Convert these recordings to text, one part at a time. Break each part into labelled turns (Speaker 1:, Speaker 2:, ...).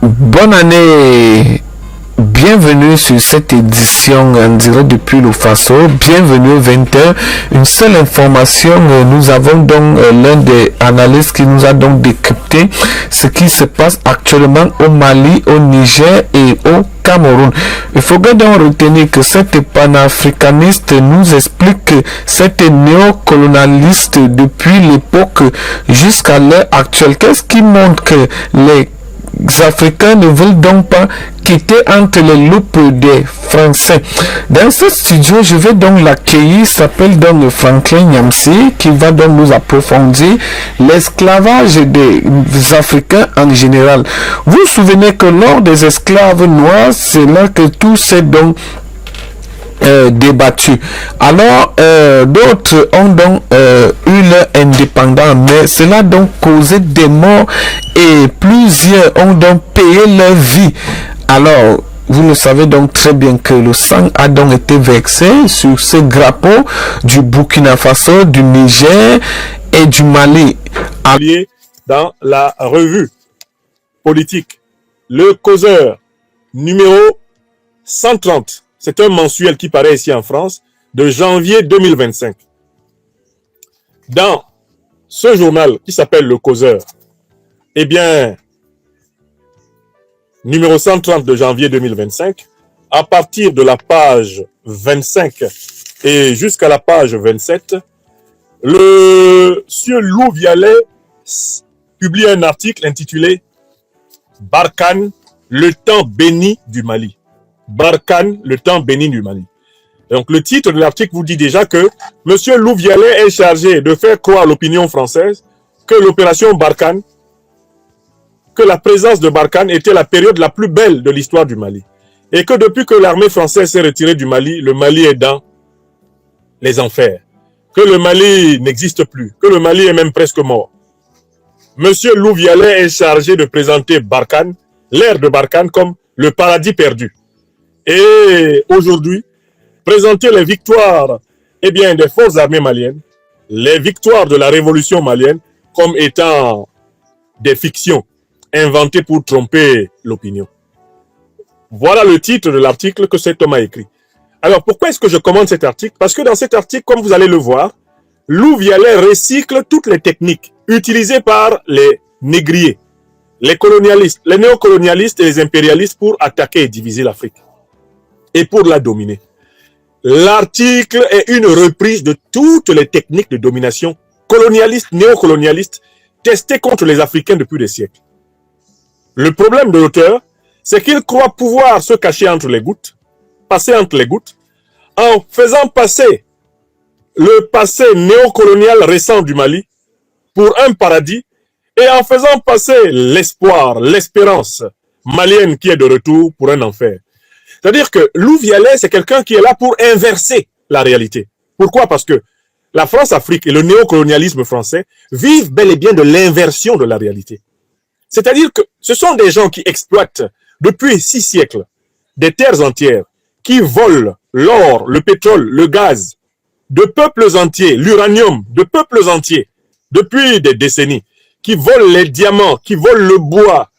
Speaker 1: Bonne année, bienvenue sur cette édition en direct depuis le Faso, bienvenue au 20h. Une seule information, nous avons donc l'un des analystes qui nous a donc décrypté ce qui se passe actuellement au Mali, au Niger et au Cameroun. Il faudrait donc retenir que cet panafricaniste nous explique que cet néocolonialiste depuis l'époque jusqu'à l'heure actuelle. Qu'est-ce qui montre que les Africains ne veulent donc pas quitter entre les loupes des Français. Dans ce studio, je vais donc l'accueillir. Il s'appelle donc Franklin Nyamsi, qui va donc nous approfondir l'esclavage des Africains en général. Vous vous souvenez que lors des esclaves noirs, c'est là que tout s'est donc débattu. Alors, d'autres ont donc eu leur indépendance, mais cela a donc causé des morts et plusieurs ont donc payé leur vie. Alors, vous le savez donc très bien que le sang a donc été versé sur ce drapeau du Burkina Faso, du Niger et du Mali.
Speaker 2: Dans la revue politique, le causeur numéro 130. C'est un mensuel qui paraît ici en France, de janvier 2025. Dans ce journal qui s'appelle Le Causeur, eh bien, numéro 130 de janvier 2025, à partir de la page 25 et jusqu'à la page 27, le sieur Lou Vialet publie un article intitulé « Barkhane, le temps béni du Mali ». Barkhane, le temps béni du Mali. Donc le titre de l'article vous dit déjà que M. Lou Vialet est chargé de faire croire à l'opinion française que l'opération Barkhane, que la présence de Barkhane était la période la plus belle de l'histoire du Mali. Et que depuis que l'armée française s'est retirée du Mali, le Mali est dans les enfers. Que le Mali n'existe plus, que le Mali est même presque mort. M. Lou Vialet est chargé de présenter Barkhane, l'ère de Barkhane, comme le paradis perdu. Et aujourd'hui, présenter les victoires des forces armées maliennes, les victoires de la révolution malienne, comme étant des fictions inventées pour tromper l'opinion. Voilà le titre de l'article que cet homme a écrit. Alors, pourquoi est-ce que je commande cet article? Parce que dans cet article, comme vous allez le voir, Lou Vialet recycle toutes les techniques utilisées par les négriers, les colonialistes, les néocolonialistes et les impérialistes pour attaquer et diviser l'Afrique et pour la dominer. L'article est une reprise de toutes les techniques de domination colonialiste, néocolonialiste, testées contre les Africains depuis des siècles. Le problème de l'auteur, c'est qu'il croit pouvoir se cacher entre les gouttes, passer entre les gouttes, en faisant passer le passé néocolonial récent du Mali pour un paradis et en faisant passer l'espoir, l'espérance malienne qui est de retour pour un enfer. C'est-à-dire que Lou Vialet, c'est quelqu'un qui est là pour inverser la réalité. Pourquoi? Parce que la France-Afrique et le néocolonialisme français vivent bel et bien de l'inversion de la réalité. C'est-à-dire que ce sont des gens qui exploitent depuis 6 siècles des terres entières, qui volent l'or, le pétrole, le gaz de peuples entiers, l'uranium de peuples entiers depuis des décennies, qui volent les diamants, qui volent le bois.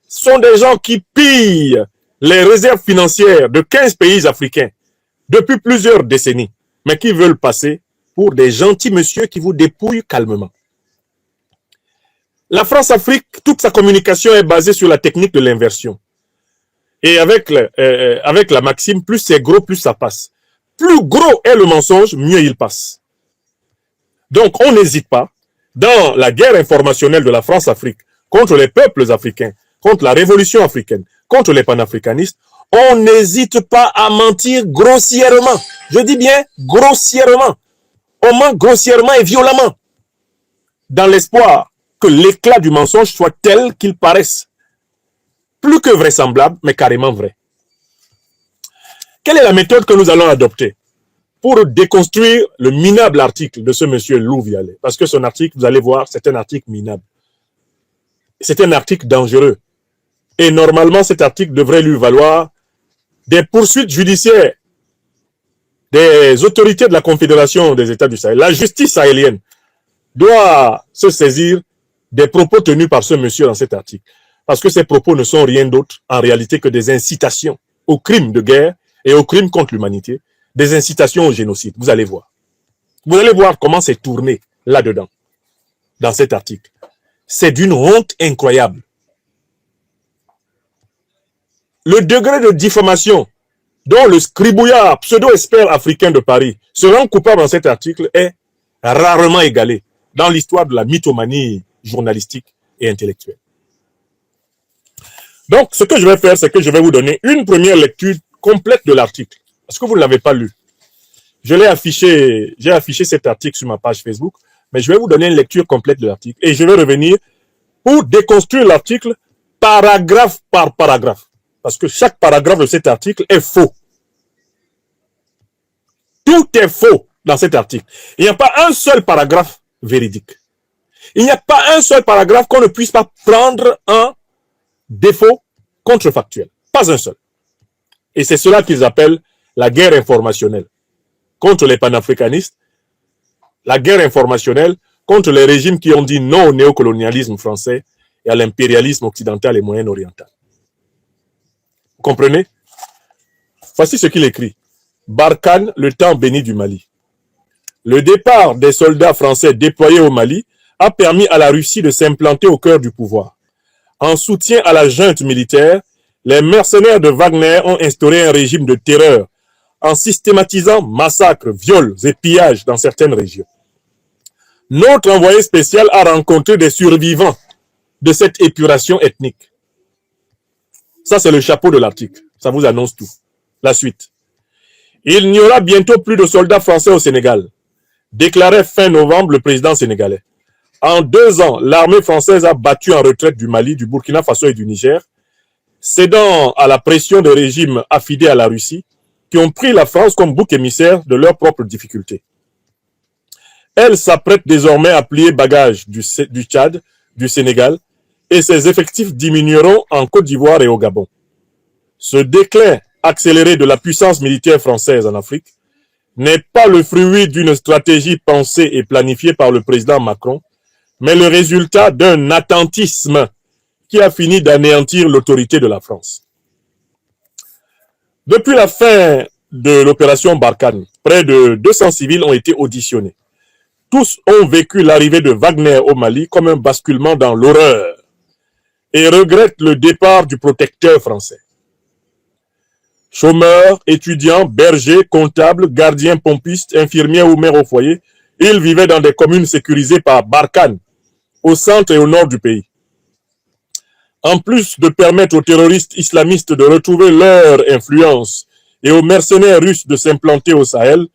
Speaker 2: Ce sont des gens qui pillent les réserves financières de 15 pays africains depuis plusieurs décennies, mais qui veulent passer pour des gentils messieurs qui vous dépouillent calmement. La France-Afrique, toute sa communication est basée sur la technique de l'inversion. Et avec la maxime, plus c'est gros, plus ça passe. Plus gros est le mensonge, mieux il passe. Donc on n'hésite pas, dans la guerre informationnelle de la France-Afrique, contre les peuples africains, contre la révolution africaine, contre les panafricanistes, on n'hésite pas à mentir grossièrement. Je dis bien grossièrement. On ment grossièrement et violemment, dans l'espoir que l'éclat du mensonge soit tel qu'il paraisse plus que vraisemblable, mais carrément vrai. Quelle est la méthode que nous allons adopter pour déconstruire le minable article de ce monsieur Lou Vialet? Parce que son article, vous allez voir, c'est un article minable. C'est un article dangereux. Et normalement, cet article devrait lui valoir des poursuites judiciaires des autorités de la Confédération des États du Sahel. La justice sahélienne doit se saisir des propos tenus par ce monsieur dans cet article. parce que ces propos ne sont rien d'autre en réalité que des incitations aux crimes de guerre et aux crimes contre l'humanité, des incitations au génocide. Vous allez voir. Vous allez voir comment c'est tourné là-dedans, dans cet article. C'est d'une honte incroyable. Le degré de diffamation dont le scribouillard pseudo-expert africain de Paris se rend coupable dans cet article est rarement égalé dans l'histoire de la mythomanie journalistique et intellectuelle. Donc, ce que je vais faire, c'est que je vais vous donner une première lecture complète de l'article, parce que vous ne l'avez pas lu. J'ai affiché cet article sur ma page Facebook, mais je vais vous donner une lecture complète de l'article et je vais revenir pour déconstruire l'article paragraphe par paragraphe. Parce que chaque paragraphe de cet article est faux. Tout est faux dans cet article. Il n'y a pas un seul paragraphe véridique. Il n'y a pas un seul paragraphe qu'on ne puisse pas prendre un défaut contrefactuel. Pas un seul. Et c'est cela qu'ils appellent la guerre informationnelle contre les panafricanistes, la guerre informationnelle contre les régimes qui ont dit non au néocolonialisme français et à l'impérialisme occidental et moyen-oriental. Vous comprenez? Voici ce qu'il écrit. Barkhane, le temps béni du Mali. Le départ des soldats français déployés au Mali a permis à la Russie de s'implanter au cœur du pouvoir. En soutien à la junte militaire, les mercenaires de Wagner ont instauré un régime de terreur en systématisant massacres, viols et pillages dans certaines régions. Notre envoyé spécial a rencontré des survivants de cette épuration ethnique. Ça, c'est le chapeau de l'article. Ça vous annonce tout. La suite. Il n'y aura bientôt plus de soldats français au Sénégal, déclarait fin novembre le président sénégalais. En 2 ans, l'armée française a battu en retraite du Mali, du Burkina Faso et du Niger, cédant à la pression des régimes affidés à la Russie, qui ont pris la France comme bouc émissaire de leurs propres difficultés. Elle s'apprête désormais à plier bagages du Tchad, du Sénégal, et ses effectifs diminueront en Côte d'Ivoire et au Gabon. Ce déclin accéléré de la puissance militaire française en Afrique n'est pas le fruit d'une stratégie pensée et planifiée par le président Macron, mais le résultat d'un attentisme qui a fini d'anéantir l'autorité de la France. Depuis la fin de l'opération Barkhane, près de 200 civils ont été auditionnés. Tous ont vécu l'arrivée de Wagner au Mali comme un basculement dans l'horreur et regrettent le départ du protecteur français. Chômeurs, étudiants, bergers, comptables, gardiens, pompistes, infirmiers ou mères au foyer, ils vivaient dans des communes sécurisées par Barkhane, au centre et au nord du pays. En plus de permettre aux terroristes islamistes de retrouver leur influence et aux mercenaires russes de s'implanter au Sahel,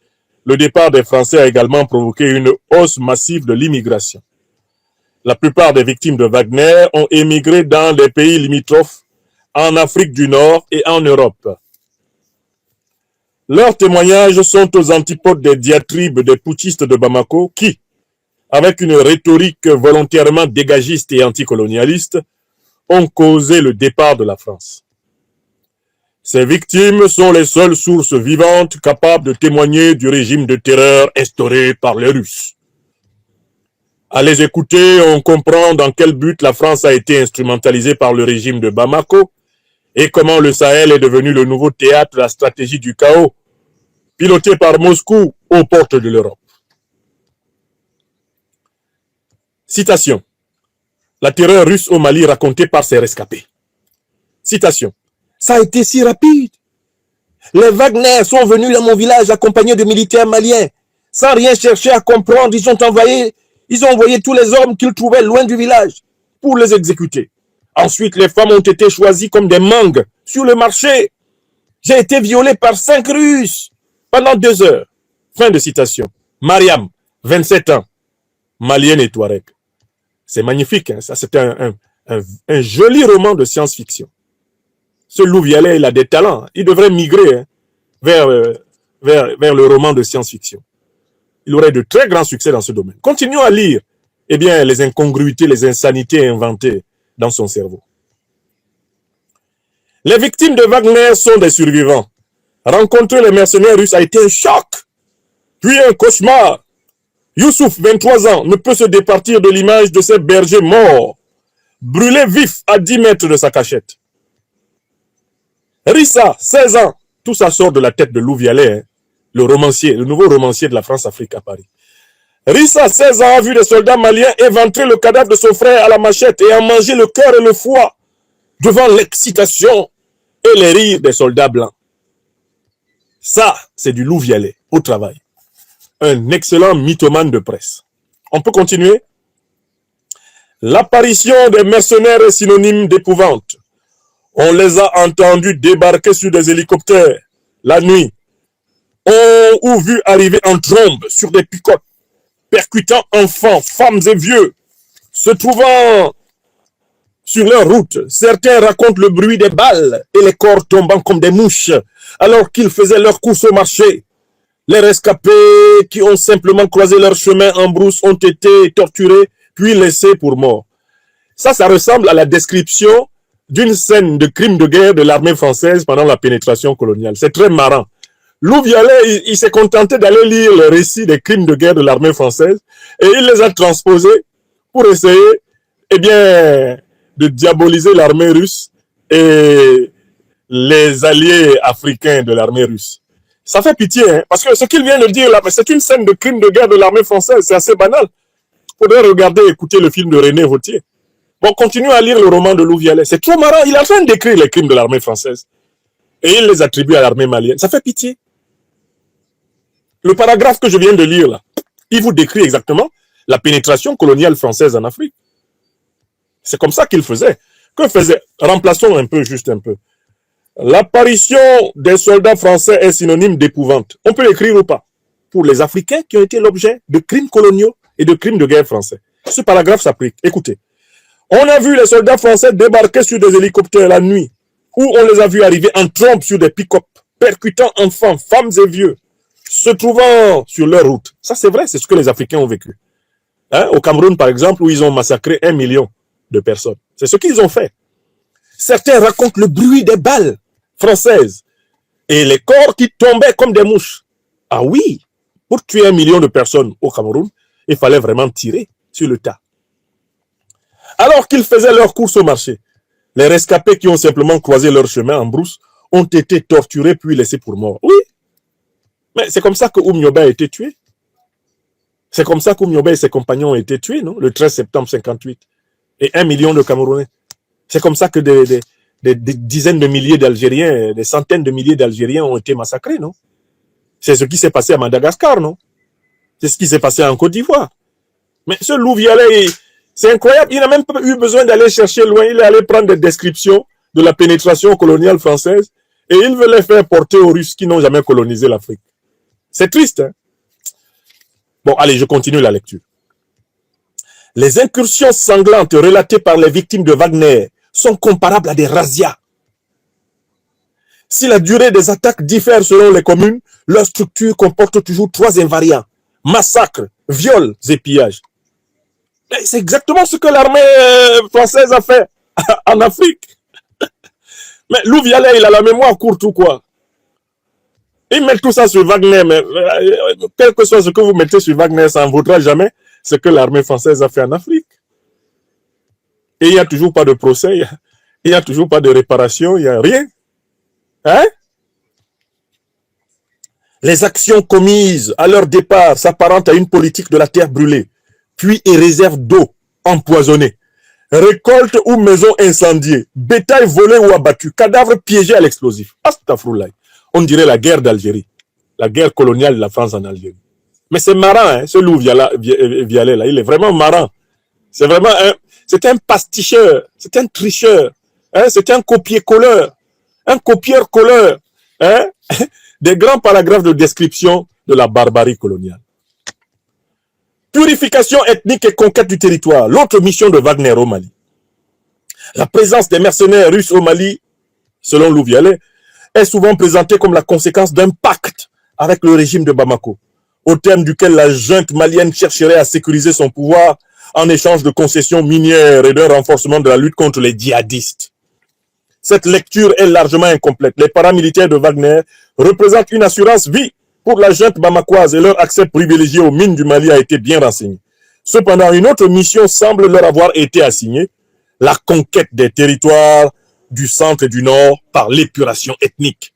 Speaker 2: le départ des Français a également provoqué une hausse massive de l'immigration. La plupart des victimes de Wagner ont émigré dans les pays limitrophes, en Afrique du Nord et en Europe. Leurs témoignages sont aux antipodes des diatribes des putschistes de Bamako qui, avec une rhétorique volontairement dégagiste et anticolonialiste, ont causé le départ de la France. Ces victimes sont les seules sources vivantes capables de témoigner du régime de terreur instauré par les Russes. À les écouter, on comprend dans quel but la France a été instrumentalisée par le régime de Bamako et comment le Sahel est devenu le nouveau théâtre de la stratégie du chaos, piloté par Moscou aux portes de l'Europe. Citation. La terreur russe au Mali racontée par ses rescapés. Citation. Ça a été si rapide. Les Wagner sont venus dans mon village accompagnés de militaires maliens. Sans rien chercher à comprendre, ils ont envoyé tous les hommes qu'ils trouvaient loin du village pour les exécuter. Ensuite, les femmes ont été choisies comme des mangues sur le marché. J'ai été violé par 5 Russes pendant 2 heures. Fin de citation. Mariam, 27 ans, malienne et touareg. C'est magnifique, hein? Ça c'est un joli roman de science-fiction. Ce Lou Vialet, il a des talents. Il devrait migrer vers le roman de science-fiction. Il aurait de très grands succès dans ce domaine. Continuons à lire les incongruités, les insanités inventées dans son cerveau. Les victimes de Wagner sont des survivants. Rencontrer les mercenaires russes a été un choc, puis un cauchemar. Youssouf, 23 ans, ne peut se départir de l'image de ces bergers morts, brûlé vif à 10 mètres de sa cachette. Rissa, 16 ans, tout ça sort de la tête de Lou Vialet, hein, le romancier, le nouveau romancier de la France-Afrique à Paris. Rissa, 16 ans, a vu des soldats maliens éventrer le cadavre de son frère à la machette et en manger le cœur et le foie devant l'excitation et les rires des soldats blancs. Ça, c'est du Lou Vialet au travail. Un excellent mythomane de presse. On peut continuer? L'apparition des mercenaires est synonyme d'épouvante. On les a entendus débarquer sur des hélicoptères la nuit, ou vu arriver en trombe sur des pick-up, percutant enfants, femmes et vieux, se trouvant sur leur route. Certains racontent le bruit des balles et les corps tombant comme des mouches alors qu'ils faisaient leur course au marché. Les rescapés qui ont simplement croisé leur chemin en brousse ont été torturés puis laissés pour morts. Ça ressemble à la description d'une scène de crime de guerre de l'armée française pendant la pénétration coloniale. C'est très marrant. Lou Vialet, il s'est contenté d'aller lire le récit des crimes de guerre de l'armée française et il les a transposés pour essayer, eh bien, de diaboliser l'armée russe et les alliés africains de l'armée russe. Ça fait pitié, hein, parce que ce qu'il vient de dire là, c'est une scène de crime de guerre de l'armée française, c'est assez banal. Il faudrait regarder et écouter le film de René Vauthier. Bon, continuez à lire le roman de Lou Vialet. C'est trop marrant. Il est en train d'écrire les crimes de l'armée française. Et il les attribue à l'armée malienne. Ça fait pitié. Le paragraphe que je viens de lire là, il vous décrit exactement la pénétration coloniale française en Afrique. C'est comme ça qu'il faisait. Que faisait? Remplaçons un peu, juste un peu. L'apparition des soldats français est synonyme d'épouvante. On peut l'écrire ou pas? Pour les Africains qui ont été l'objet de crimes coloniaux et de crimes de guerre français. Ce paragraphe s'applique. Écoutez. On a vu les soldats français débarquer sur des hélicoptères la nuit, où on les a vus arriver en trombe sur des pick-up, percutant enfants, femmes et vieux, se trouvant sur leur route. Ça, c'est vrai, c'est ce que les Africains ont vécu. Hein? Au Cameroun, par exemple, où ils ont massacré 1 million de personnes. C'est ce qu'ils ont fait. Certains racontent le bruit des balles françaises et les corps qui tombaient comme des mouches. Ah oui, pour tuer 1 million de personnes au Cameroun, il fallait vraiment tirer sur le tas. Alors qu'ils faisaient leur course au marché, les rescapés qui ont simplement croisé leur chemin en brousse ont été torturés puis laissés pour morts. Oui, mais c'est comme ça que Oumyoba a été tué. C'est comme ça qu'Oumyoba et ses compagnons ont été tués, non? Le 13 septembre 58. Et 1 million de Camerounais. C'est comme ça que des dizaines de milliers d'Algériens, des centaines de milliers d'Algériens ont été massacrés, non? C'est ce qui s'est passé à Madagascar, non? C'est ce qui s'est passé en Côte d'Ivoire. Mais ce Lou Vialet, c'est incroyable, il n'a même pas eu besoin d'aller chercher loin, il est allé prendre des descriptions de la pénétration coloniale française et il veut les faire porter aux Russes qui n'ont jamais colonisé l'Afrique. C'est triste, hein? Bon, allez, je continue la lecture. Les incursions sanglantes relatées par les victimes de Wagner sont comparables à des razzias. Si la durée des attaques diffère selon les communes, leur structure comporte toujours 3 invariants: massacres, viols et pillages. C'est exactement ce que l'armée française a fait en Afrique. Mais Lou Vialet, il a la mémoire courte ou quoi? Il met tout ça sur Wagner, mais quel que soit ce que vous mettez sur Wagner, ça ne vaudra jamais ce que l'armée française a fait en Afrique. Et il n'y a toujours pas de procès, il n'y a toujours pas de réparation, il n'y a rien. Hein? Les actions commises à leur départ s'apparentent à une politique de la terre brûlée, puits et réserves d'eau empoisonnée, récoltes ou maisons incendiées, bétail volé ou abattu, cadavres piégés à l'explosif. Astaghfirullah. On dirait la guerre d'Algérie, la guerre coloniale de la France en Algérie. Mais c'est marrant, hein, ce Lou Vialet là, il est vraiment marrant. C'est vraiment c'est un pasticheur, c'est un tricheur, hein, c'est un copier-colleur, un copieur-colleur, hein, des grands paragraphes de description de la barbarie coloniale. Purification ethnique et conquête du territoire, l'autre mission de Wagner au Mali. La présence des mercenaires russes au Mali, selon Lou Vialet, est souvent présentée comme la conséquence d'un pacte avec le régime de Bamako, au terme duquel la junte malienne chercherait à sécuriser son pouvoir en échange de concessions minières et d'un renforcement de la lutte contre les djihadistes. Cette lecture est largement incomplète. Les paramilitaires de Wagner représentent une assurance vie pour la junte bamakoise et leur accès privilégié aux mines du Mali a été bien renseigné. Cependant, une autre mission semble leur avoir été assignée, la conquête des territoires du centre et du nord par l'épuration ethnique.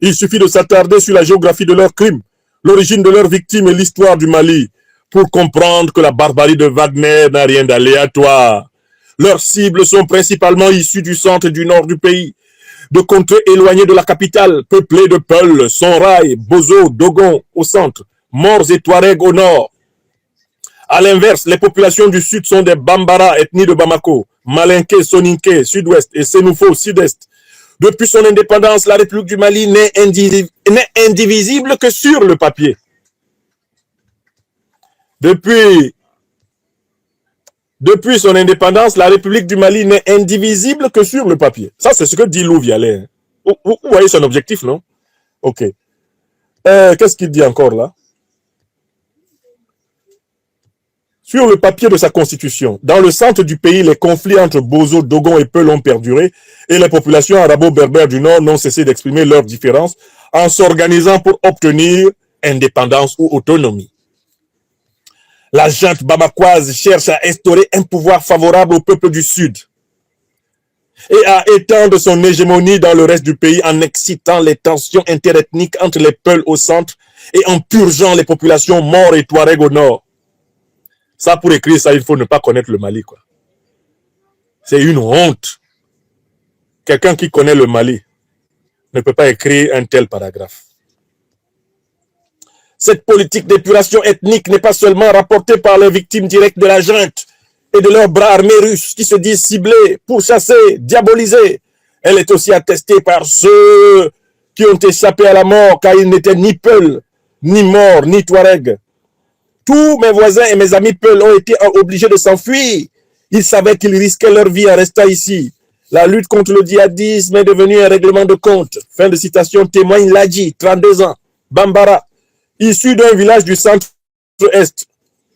Speaker 2: Il suffit de s'attarder sur la géographie de leurs crimes, l'origine de leurs victimes et l'histoire du Mali pour comprendre que la barbarie de Wagner n'a rien d'aléatoire. Leurs cibles sont principalement issues du centre et du nord du pays, de contrées éloignées de la capitale, peuplées de Peuls, Sonrai, Bozo, Dogon au centre, Morts et Touaregs au nord. À l'inverse, les populations du sud sont des Bambara, ethnie de Bamako, Malinké, Soninké, sud-ouest et Sénoufo, sud-est. Depuis son indépendance, la République du Mali n'est indivisible que sur le papier. Depuis son indépendance, la République du Mali n'est indivisible que sur le papier. Ça, c'est ce que dit Lou Vialet. Vous voyez son objectif, non? Ok. Qu'est-ce qu'il dit encore là? Sur le papier de sa constitution, dans le centre du pays, les conflits entre Bozo, Dogon et Peul ont perduré et les populations arabo-berbères du Nord n'ont cessé d'exprimer leurs différences en s'organisant pour obtenir indépendance ou autonomie. La junte bamakoise cherche à instaurer un pouvoir favorable au peuple du Sud et à étendre son hégémonie dans le reste du pays en excitant les tensions interethniques entre les Peuls au centre et en purgeant les populations Maures et Touaregs au nord. Ça, pour écrire ça, il faut ne pas connaître le Mali, quoi. C'est une honte. Quelqu'un qui connaît le Mali ne peut pas écrire un tel paragraphe. Cette politique d'épuration ethnique n'est pas seulement rapportée par les victimes directes de la junte et de leurs bras armés russes qui se disent ciblés, pourchassés, diabolisés. Elle est aussi attestée par ceux qui ont échappé à la mort car ils n'étaient ni Peuls, ni Maures, ni Touaregs. Tous mes voisins et mes amis Peuls ont été obligés de s'enfuir. Ils savaient qu'ils risquaient leur vie en restant ici. La lutte contre le djihadisme est devenue un règlement de compte. Fin de citation, témoigne Ladji, 32 ans, Bambara, issu d'un village du centre-est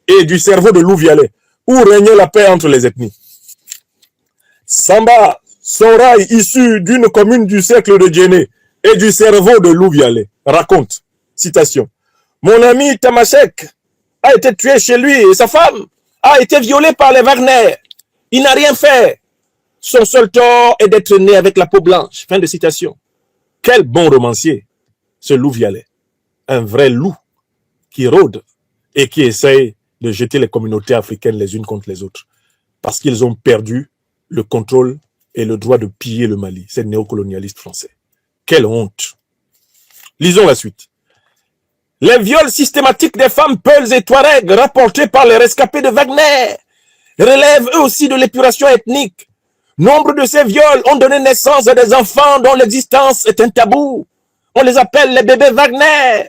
Speaker 2: et du cerveau de Lou Vialet, où régnait la paix entre les ethnies. Samba Sonrai, issu d'une commune du cercle de Djéné et du cerveau de Lou Vialet, raconte, citation, « Mon ami Tamashek a été tué chez lui et sa femme a été violée par les Wagner. Il n'a rien fait. Son seul tort est d'être né avec la peau blanche. » Fin de citation. Quel bon romancier, ce Lou Vialet. Un vrai loup qui rôde et qui essaye de jeter les communautés africaines les unes contre les autres parce qu'ils ont perdu le contrôle et le droit de piller le Mali. Ces néocolonialistes français. Quelle honte. Lisons la suite. Les viols systématiques des femmes Peuls et Touaregs rapportés par les rescapés de Wagner relèvent eux aussi de l'épuration ethnique. Nombre de ces viols ont donné naissance à des enfants dont l'existence est un tabou. On les appelle les bébés Wagner.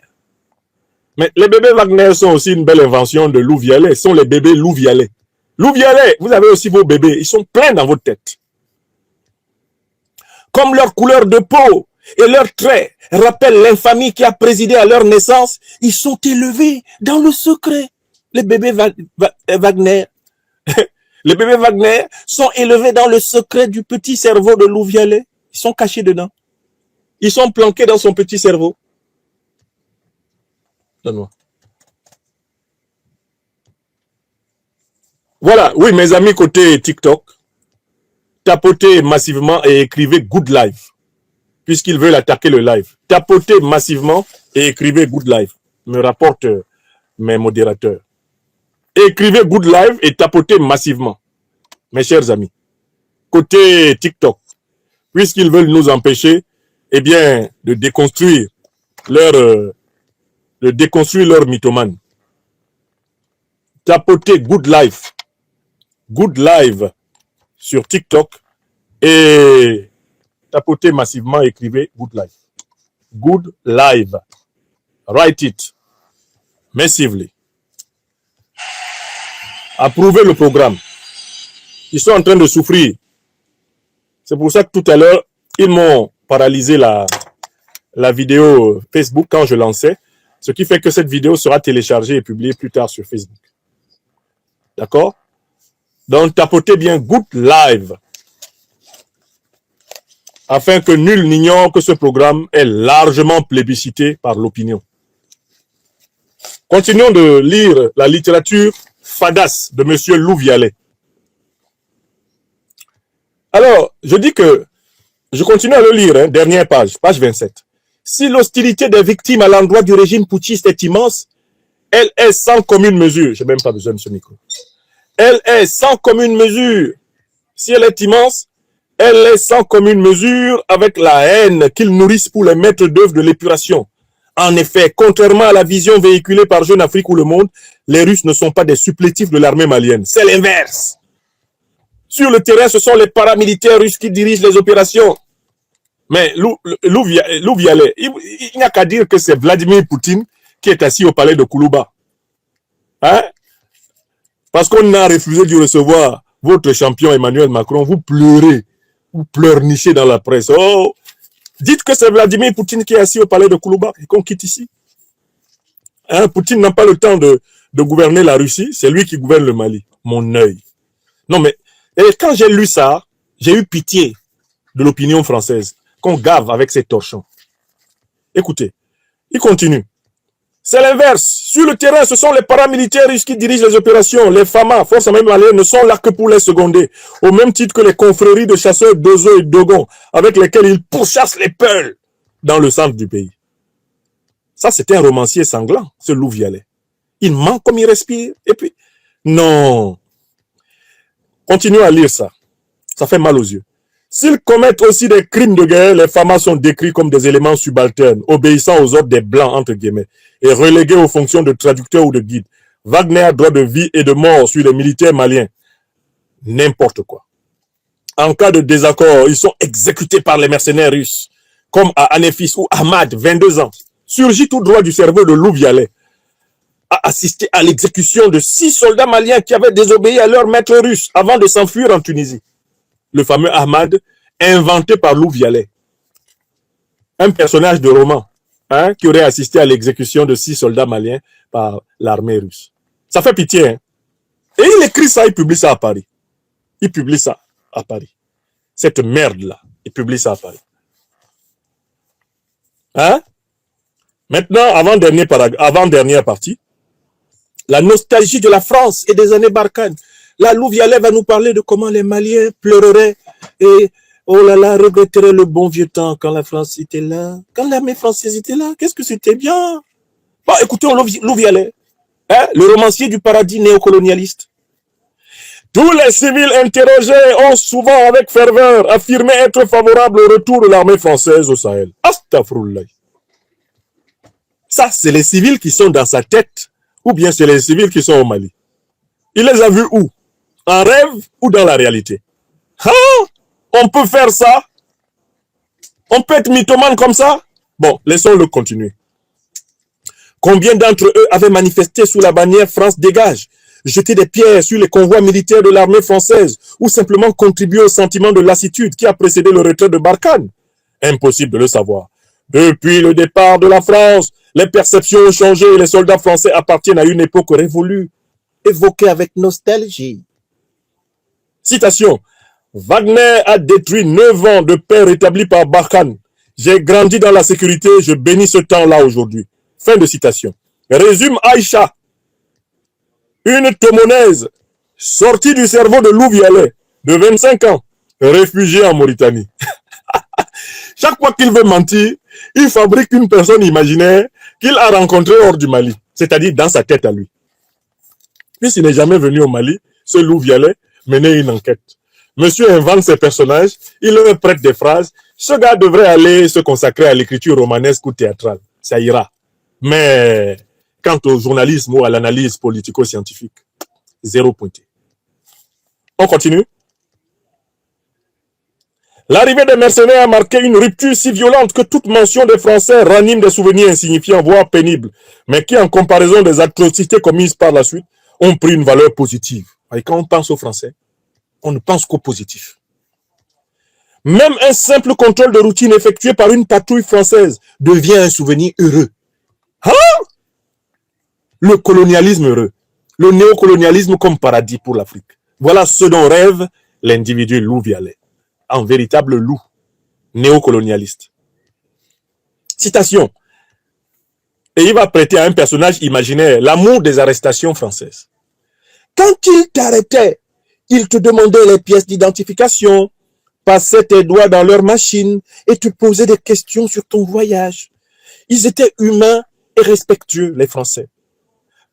Speaker 2: Mais les bébés Wagner sont aussi une belle invention de Lou Vialet. Ce sont les bébés Lou Vialet. Lou Vialet, vous avez aussi vos bébés. Ils sont pleins dans votre tête. Comme leur couleur de peau et leurs traits rappellent l'infamie qui a présidé à leur naissance, ils sont élevés dans le secret. Les bébés Wagner. Les bébés Wagner sont élevés dans le secret du petit cerveau de Lou Vialet. Ils sont cachés dedans. Ils sont planqués dans son petit cerveau. Donne-moi. Voilà, oui, mes amis côté TikTok, tapotez massivement et écrivez Good Live, puisqu'ils veulent attaquer le live. Tapotez massivement et écrivez Good Live, me rapportent mes modérateurs. Écrivez Good Live et tapotez massivement, mes chers amis. Côté TikTok, puisqu'ils veulent nous empêcher, eh bien, de déconstruire leur mythomane. Tapotez Good Live sur TikTok et tapotez massivement, écrivez Good Live. Good Live. Write it massively. Approuvez le programme. Ils sont en train de souffrir. C'est pour ça que tout à l'heure, ils m'ont paralysé la vidéo Facebook quand je lançais. Ce qui fait que cette vidéo sera téléchargée et publiée plus tard sur Facebook. D'accord? Donc, tapotez bien Good Live. Afin que nul n'ignore que ce programme est largement plébiscité par l'opinion. Continuons de lire la littérature fadasse de M. Lou Vialet. Alors, je dis que, je continue à le lire, hein, dernière page, page 27. Si l'hostilité des victimes à l'endroit du régime putschiste est immense, elle est sans commune mesure. Je n'ai même pas besoin de ce micro. Elle est sans commune mesure. Si elle est immense, elle est sans commune mesure avec la haine qu'ils nourrissent pour les maîtres d'œuvre de l'épuration. En effet, contrairement à la vision véhiculée par Jeune Afrique ou Le Monde, les Russes ne sont pas des supplétifs de l'armée malienne. C'est l'inverse. Sur le terrain, ce sont les paramilitaires russes qui dirigent les opérations. Mais Louvialet, il n'y a qu'à dire que c'est Vladimir Poutine qui est assis au palais de Koulouba. Hein? Parce qu'on a refusé de recevoir votre champion Emmanuel Macron, vous pleurez, vous pleurnichez dans la presse. Oh, dites que c'est Vladimir Poutine qui est assis au palais de Koulouba et qu'on quitte ici. Hein? Poutine n'a pas le temps de gouverner la Russie, c'est lui qui gouverne le Mali. Mon œil. Non mais, et quand j'ai lu ça, j'ai eu pitié de l'opinion française, qu'on gave avec ces torchons. Écoutez, il continue. C'est l'inverse. Sur le terrain, ce sont les paramilitaires russes qui dirigent les opérations. Les FAMA, forces armées maliennes, ne sont là que pour les seconder, au même titre que les confréries de chasseurs d'Ozo et d'Ogon, avec lesquels ils pourchassent les peuls dans le centre du pays. Ça, c'était un romancier sanglant, ce Louvialet. Il ment comme il respire. Et puis, non. Continuez à lire ça. Ça fait mal aux yeux. S'ils commettent aussi des crimes de guerre, les FAMA sont décrits comme des éléments subalternes, obéissant aux ordres des Blancs, entre guillemets, et relégués aux fonctions de traducteurs ou de guides. Wagner a droit de vie et de mort sur les militaires maliens. N'importe quoi. En cas de désaccord, ils sont exécutés par les mercenaires russes, comme à Anefis ou Ahmad, 22 ans, surgit tout droit du cerveau de Louvialet, a assisté à l'exécution de 6 soldats maliens qui avaient désobéi à leur maître russe avant de s'enfuir en Tunisie. Le fameux Ahmad, inventé par Louvialet. Un personnage de roman, hein, qui aurait assisté à l'exécution de 6 soldats maliens par l'armée russe. Ça fait pitié, hein. Et il écrit ça, il publie ça à Paris. Il publie ça à Paris. Cette merde-là, il publie ça à Paris. Hein? Maintenant, avant-dernière partie, la nostalgie de la France et des années Barkhane. Là, Louvialet va nous parler de comment les Maliens pleureraient et, oh là là, regretteraient le bon vieux temps quand la France était là. Quand l'armée française était là, qu'est-ce que c'était bien. Bon, écoutons Louvialet, hein, le romancier du paradis néocolonialiste. Tous les civils interrogés ont souvent avec ferveur affirmé être favorables au retour de l'armée française au Sahel. Astaghfirullah. Ça, c'est les civils qui sont dans sa tête, ou bien c'est les civils qui sont au Mali. Il les a vus où? En rêve ou dans la réalité? Hein? On peut faire ça? On peut être mythomane comme ça? Bon, laissons-le continuer. Combien d'entre eux avaient manifesté sous la bannière France dégage, jeté des pierres sur les convois militaires de l'armée française ou simplement contribué au sentiment de lassitude qui a précédé le retrait de Barkhane? Impossible de le savoir. Depuis le départ de la France, les perceptions ont changé et les soldats français appartiennent à une époque révolue, évoquée avec nostalgie. Citation. Wagner a détruit 9 ans de paix rétablis par Barkhane. J'ai grandi dans la sécurité, je bénis ce temps-là aujourd'hui. Fin de citation. Résume Aïcha, une Tomonaise sortie du cerveau de Louvialet, de 25 ans, réfugiée en Mauritanie. Chaque fois qu'il veut mentir, il fabrique une personne imaginaire qu'il a rencontrée hors du Mali, c'est-à-dire dans sa tête à lui. Puisqu'il n'est jamais venu au Mali, ce Louvialet menait une enquête. Monsieur invente ses personnages, il leur prête des phrases. Ce gars devrait aller se consacrer à l'écriture romanesque ou théâtrale. Ça ira. Mais quant au journalisme ou à l'analyse politico-scientifique, 0 pointé. On continue. L'arrivée des mercenaires a marqué une rupture si violente que toute mention des Français ranime des souvenirs insignifiants, voire pénibles, mais qui, en comparaison des atrocités commises par la suite, ont pris une valeur positive. Et quand on pense aux Français, on ne pense qu'au positif. Même un simple contrôle de routine effectué par une patrouille française devient un souvenir heureux. Hein? Le colonialisme heureux. Le néocolonialisme comme paradis pour l'Afrique. Voilà ce dont rêve l'individu Louvialet. En véritable loup, néocolonialiste. Citation. Et il va prêter à un personnage imaginaire l'amour des arrestations françaises. Quand il t'arrêtait, il te demandait les pièces d'identification, passaient tes doigts dans leur machine et te posaient des questions sur ton voyage. Ils étaient humains et respectueux, les Français.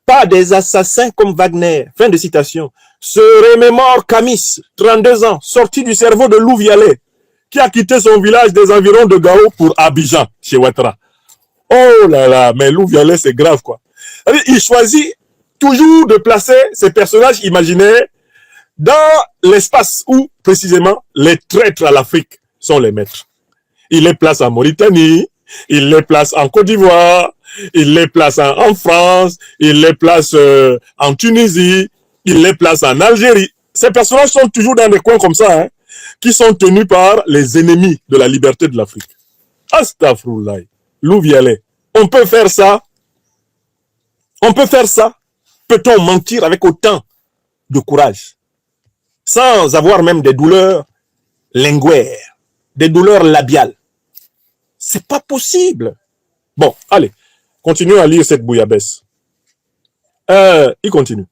Speaker 2: Pas des assassins comme Wagner. Fin de citation. Se remémore Camis, 32 ans, sorti du cerveau de Louvialet, qui a quitté son village des environs de Gao pour Abidjan, chez Ouattara. Oh là là, mais Louvialet, c'est grave, quoi. Il choisit toujours de placer ces personnages imaginaires dans l'espace où, précisément, les traîtres à l'Afrique sont les maîtres. Il les place en Mauritanie, il les place en Côte d'Ivoire, il les place en France, il les place en Tunisie, il les place en Algérie. Ces personnages sont toujours dans des coins comme ça, hein, qui sont tenus par les ennemis de la liberté de l'Afrique. Astaghfirullah, Louvialet. On peut faire ça. On peut faire ça. Peut-on mentir avec autant de courage, sans avoir même des douleurs linguaires, des douleurs labiales? C'est pas possible. Bon, allez, continuons à lire cette bouillabaisse. Il continue.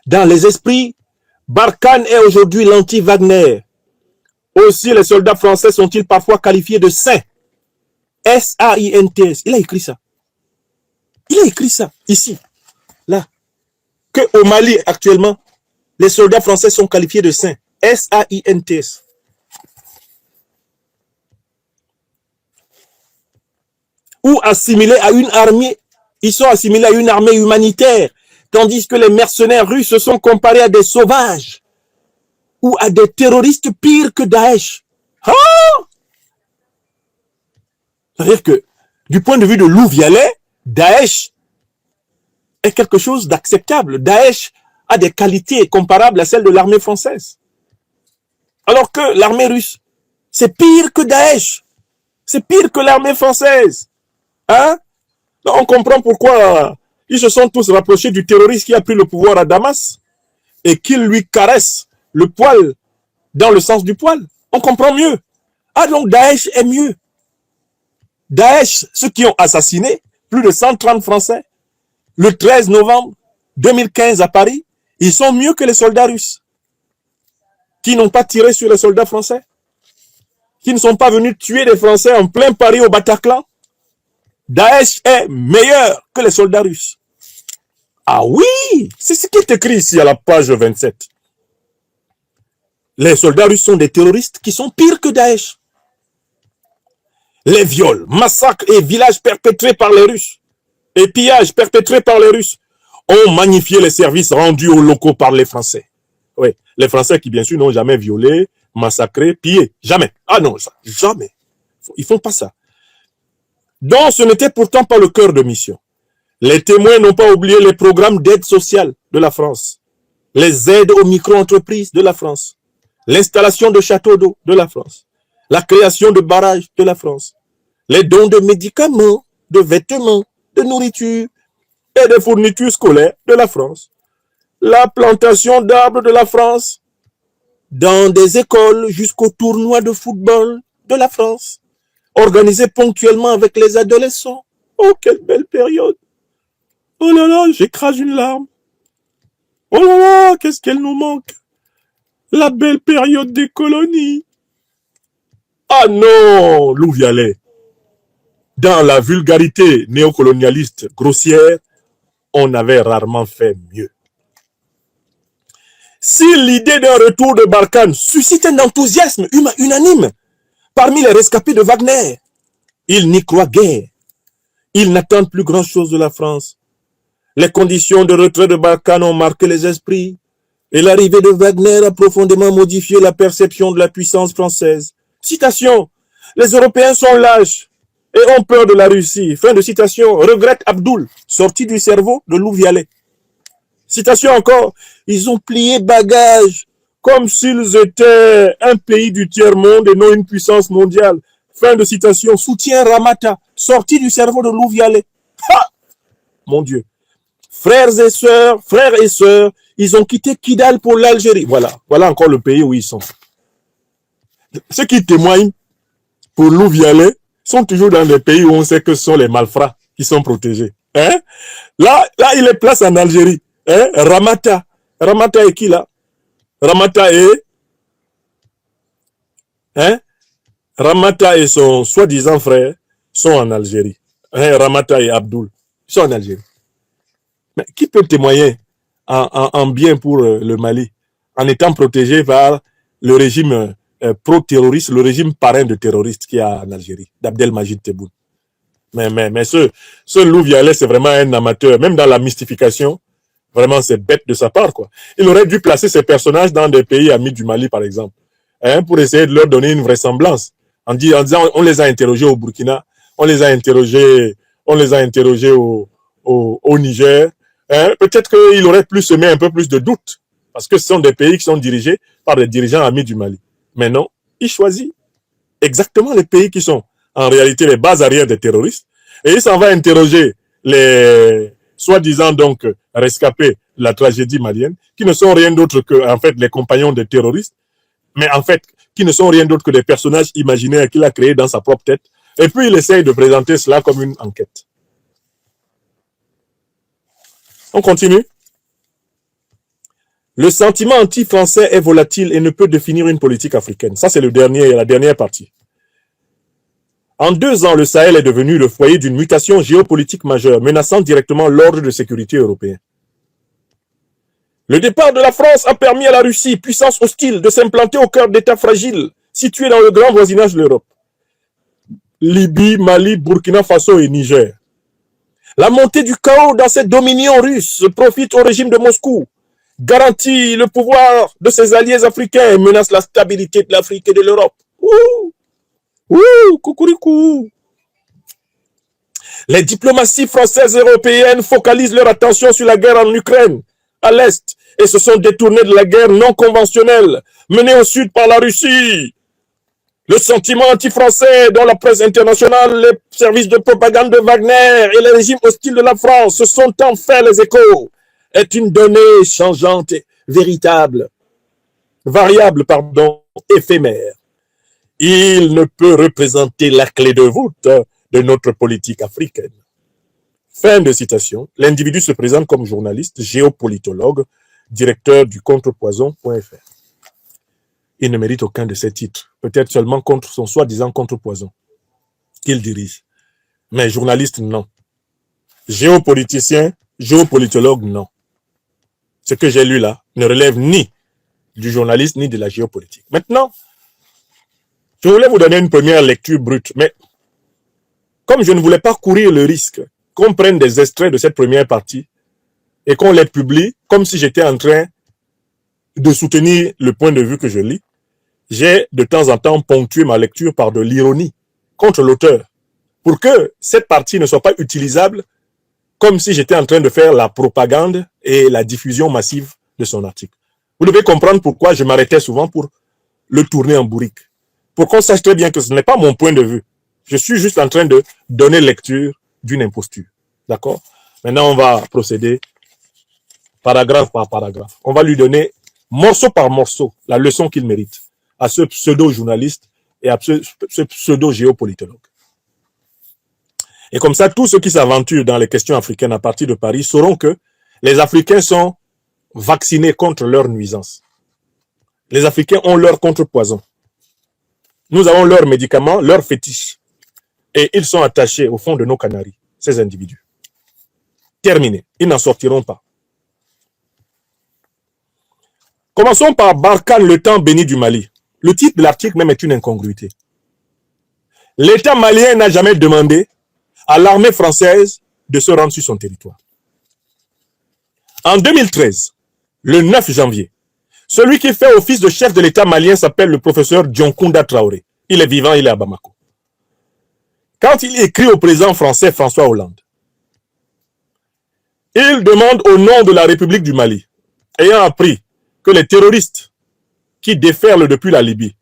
Speaker 2: Dans les esprits, Barkhane est aujourd'hui l'anti-Wagner. Aussi, les soldats français sont-ils parfois qualifiés de saints. S-A-I-N-T-S. Il a écrit ça. Il a écrit ça, ici, là. Que au Mali, actuellement, les soldats français sont qualifiés de saints. S-A-I-N-T-S. Ou assimilés à une armée, ils sont assimilés à une armée humanitaire, tandis que les mercenaires russes sont comparés à des sauvages ou à des terroristes pires que Daesh. Ah! C'est-à-dire que, du point de vue de Louvialet, Daesh est quelque chose d'acceptable. Daesh a des qualités comparables à celles de l'armée française. Alors que l'armée russe, c'est pire que Daesh. C'est pire que l'armée française. Hein? Là, on comprend pourquoi ils se sont tous rapprochés du terroriste qui a pris le pouvoir à Damas et qu'il lui caresse le poil dans le sens du poil. On comprend mieux. Ah, donc Daesh est mieux. Daesh, ceux qui ont assassiné plus de 130 Français le 13 novembre 2015 à Paris, ils sont mieux que les soldats russes qui n'ont pas tiré sur les soldats français, qui ne sont pas venus tuer les Français en plein Paris au Bataclan. Daesh est meilleur que les soldats russes. Ah oui, c'est ce qui est écrit ici à la page 27. Les soldats russes sont des terroristes qui sont pires que Daesh. Les viols, massacres et villages perpétrés par les Russes et pillages perpétrés par les Russes ont magnifié les services rendus aux locaux par les Français. Oui, les Français qui bien sûr n'ont jamais violé, massacré, pillé. Jamais. Ah non, ça, jamais. Ils font pas ça. Donc ce n'était pourtant pas le cœur de mission. Les témoins n'ont pas oublié les programmes d'aide sociale de la France, les aides aux micro-entreprises de la France, l'installation de châteaux d'eau de la France, la création de barrages de la France, les dons de médicaments, de vêtements, de nourriture et de fournitures scolaires de la France, la plantation d'arbres de la France, dans des écoles jusqu'au tournoi de football de la France, organisé ponctuellement avec les adolescents. Oh, quelle belle période! Oh là là, j'écrase une larme. Oh là là, qu'est-ce qu'elle nous manque! La belle période des colonies. Ah non, Louvialet. Dans la vulgarité néocolonialiste grossière, on avait rarement fait mieux. Si l'idée d'un retour de Barkhane suscite un enthousiasme unanime parmi les rescapés de Wagner, ils n'y croient guère. Ils n'attendent plus grand-chose de la France. Les conditions de retrait de Barkhane ont marqué les esprits et l'arrivée de Wagner a profondément modifié la perception de la puissance française. Citation. Les Européens sont lâches et ont peur de la Russie. Fin de citation. Regrette Abdoul, sorti du cerveau de Louvialet. Citation encore. Ils ont plié bagages comme s'ils étaient un pays du tiers-monde et non une puissance mondiale. Fin de citation. Soutien Ramata, sorti du cerveau de Louvialet. Ha! Mon Dieu. Frères et sœurs, ils ont quitté Kidal pour l'Algérie. Voilà encore le pays où ils sont. Ceux qui témoignent pour Louvialet sont toujours dans des pays où on sait que ce sont les malfrats qui sont protégés. Hein? Là, il est place en Algérie. Hein? Ramata est qui là? Ramata est Hein? Ramata et son soi-disant frère sont en Algérie. Hein, Ramata et Abdoul sont en Algérie. Mais qui peut témoigner en bien pour le Mali en étant protégé par le régime pro-terroriste, le régime parrain de terroristes qu'il y a en Algérie, d'Abdelmajid Tebboune. Mais ce Loup Violet, c'est vraiment un amateur. Même dans la mystification, vraiment, c'est bête de sa part, quoi. Il aurait dû placer ces personnages dans des pays amis du Mali, par exemple, hein, pour essayer de leur donner une vraisemblance. En disant, on les a interrogés au Burkina, on les a interrogés au Niger. Hein, peut-être qu'il aurait pu semer un peu plus de doutes, parce que ce sont des pays qui sont dirigés par des dirigeants amis du Mali. Mais non, il choisit exactement les pays qui sont en réalité les bases arrières des terroristes, et il s'en va interroger les soi-disant donc rescapés de la tragédie malienne, qui ne sont rien d'autre que en fait les compagnons des terroristes, mais en fait qui ne sont rien d'autre que des personnages imaginaires qu'il a créés dans sa propre tête, et puis il essaye de présenter cela comme une enquête. On continue. Le sentiment anti-français est volatile et ne peut définir une politique africaine. Ça, c'est la dernière partie. En 2 ans, le Sahel est devenu le foyer d'une mutation géopolitique majeure, menaçant directement l'ordre de sécurité européen. Le départ de la France a permis à la Russie, puissance hostile, de s'implanter au cœur d'États fragiles, situés dans le grand voisinage de l'Europe. Libye, Mali, Burkina Faso et Niger. La montée du chaos dans ces dominions russes profite au régime de Moscou, garantit le pouvoir de ses alliés africains et menace la stabilité de l'Afrique et de l'Europe. Coucoulicou. Les diplomaties françaises et européennes focalisent leur attention sur la guerre en Ukraine, à l'Est, et se sont détournées de la guerre non conventionnelle menée au Sud par la Russie. Le sentiment anti-français dont la presse internationale, les services de propagande de Wagner et les régimes hostiles de la France se sont en fait les échos est une donnée changeante, variable, éphémère. Il ne peut représenter la clé de voûte de notre politique africaine. Fin de citation. L'individu se présente comme journaliste, géopolitologue, directeur du contrepoison.fr. Il ne mérite aucun de ces titres, peut-être seulement contre son soi-disant contrepoison qu'il dirige. Mais journaliste, non. Géopoliticien, géopolitologue, non. Ce que j'ai lu là ne relève ni du journaliste ni de la géopolitique. Maintenant, je voulais vous donner une première lecture brute, mais comme je ne voulais pas courir le risque qu'on prenne des extraits de cette première partie et qu'on les publie comme si j'étais en train de soutenir le point de vue que je lis, j'ai de temps en temps ponctué ma lecture par de l'ironie contre l'auteur pour que cette partie ne soit pas utilisable comme si j'étais en train de faire la propagande et la diffusion massive de son article. Vous devez comprendre pourquoi je m'arrêtais souvent pour le tourner en bourrique. Pour qu'on sache très bien que ce n'est pas mon point de vue. Je suis juste en train de donner lecture d'une imposture. D'accord? Maintenant, on va procéder paragraphe par paragraphe. On va lui donner morceau par morceau la leçon qu'il mérite à ce pseudo-journaliste et à ce pseudo-géopolitologue. Et comme ça, tous ceux qui s'aventurent dans les questions africaines à partir de Paris sauront que les Africains sont vaccinés contre leurs nuisances. Les Africains ont leur contrepoison. Nous avons leurs médicaments, leurs fétiches. Et ils sont attachés au fond de nos canaries, ces individus. Terminé. Ils n'en sortiront pas. Commençons par Barkhane, le temps béni du Mali. Le titre de l'article même est une incongruité. L'État malien n'a jamais demandé à l'armée française de se rendre sur son territoire. En 2013, le 9 janvier, celui qui fait office de chef de l'État malien s'appelle le professeur Dioncounda Traoré. Il est vivant, il est à Bamako. Quand il écrit au président français François Hollande, il demande au nom de la République du Mali, ayant appris que les terroristes qui déferlent depuis la Libye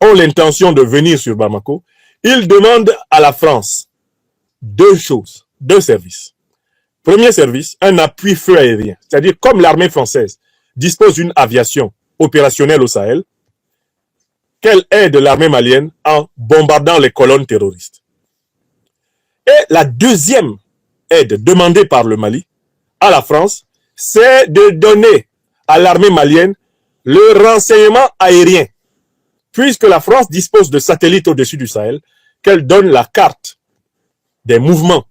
Speaker 2: ont l'intention de venir sur Bamako, il demande à la France 2 choses, 2 services. Premier service, un appui feu aérien, c'est-à-dire comme l'armée française dispose d'une aviation opérationnelle au Sahel, qu'elle aide l'armée malienne en bombardant les colonnes terroristes. Et la deuxième aide demandée par le Mali à la France, c'est de donner à l'armée malienne le renseignement aérien puisque la France dispose de satellites au-dessus du Sahel, qu'elle donne la carte des mouvements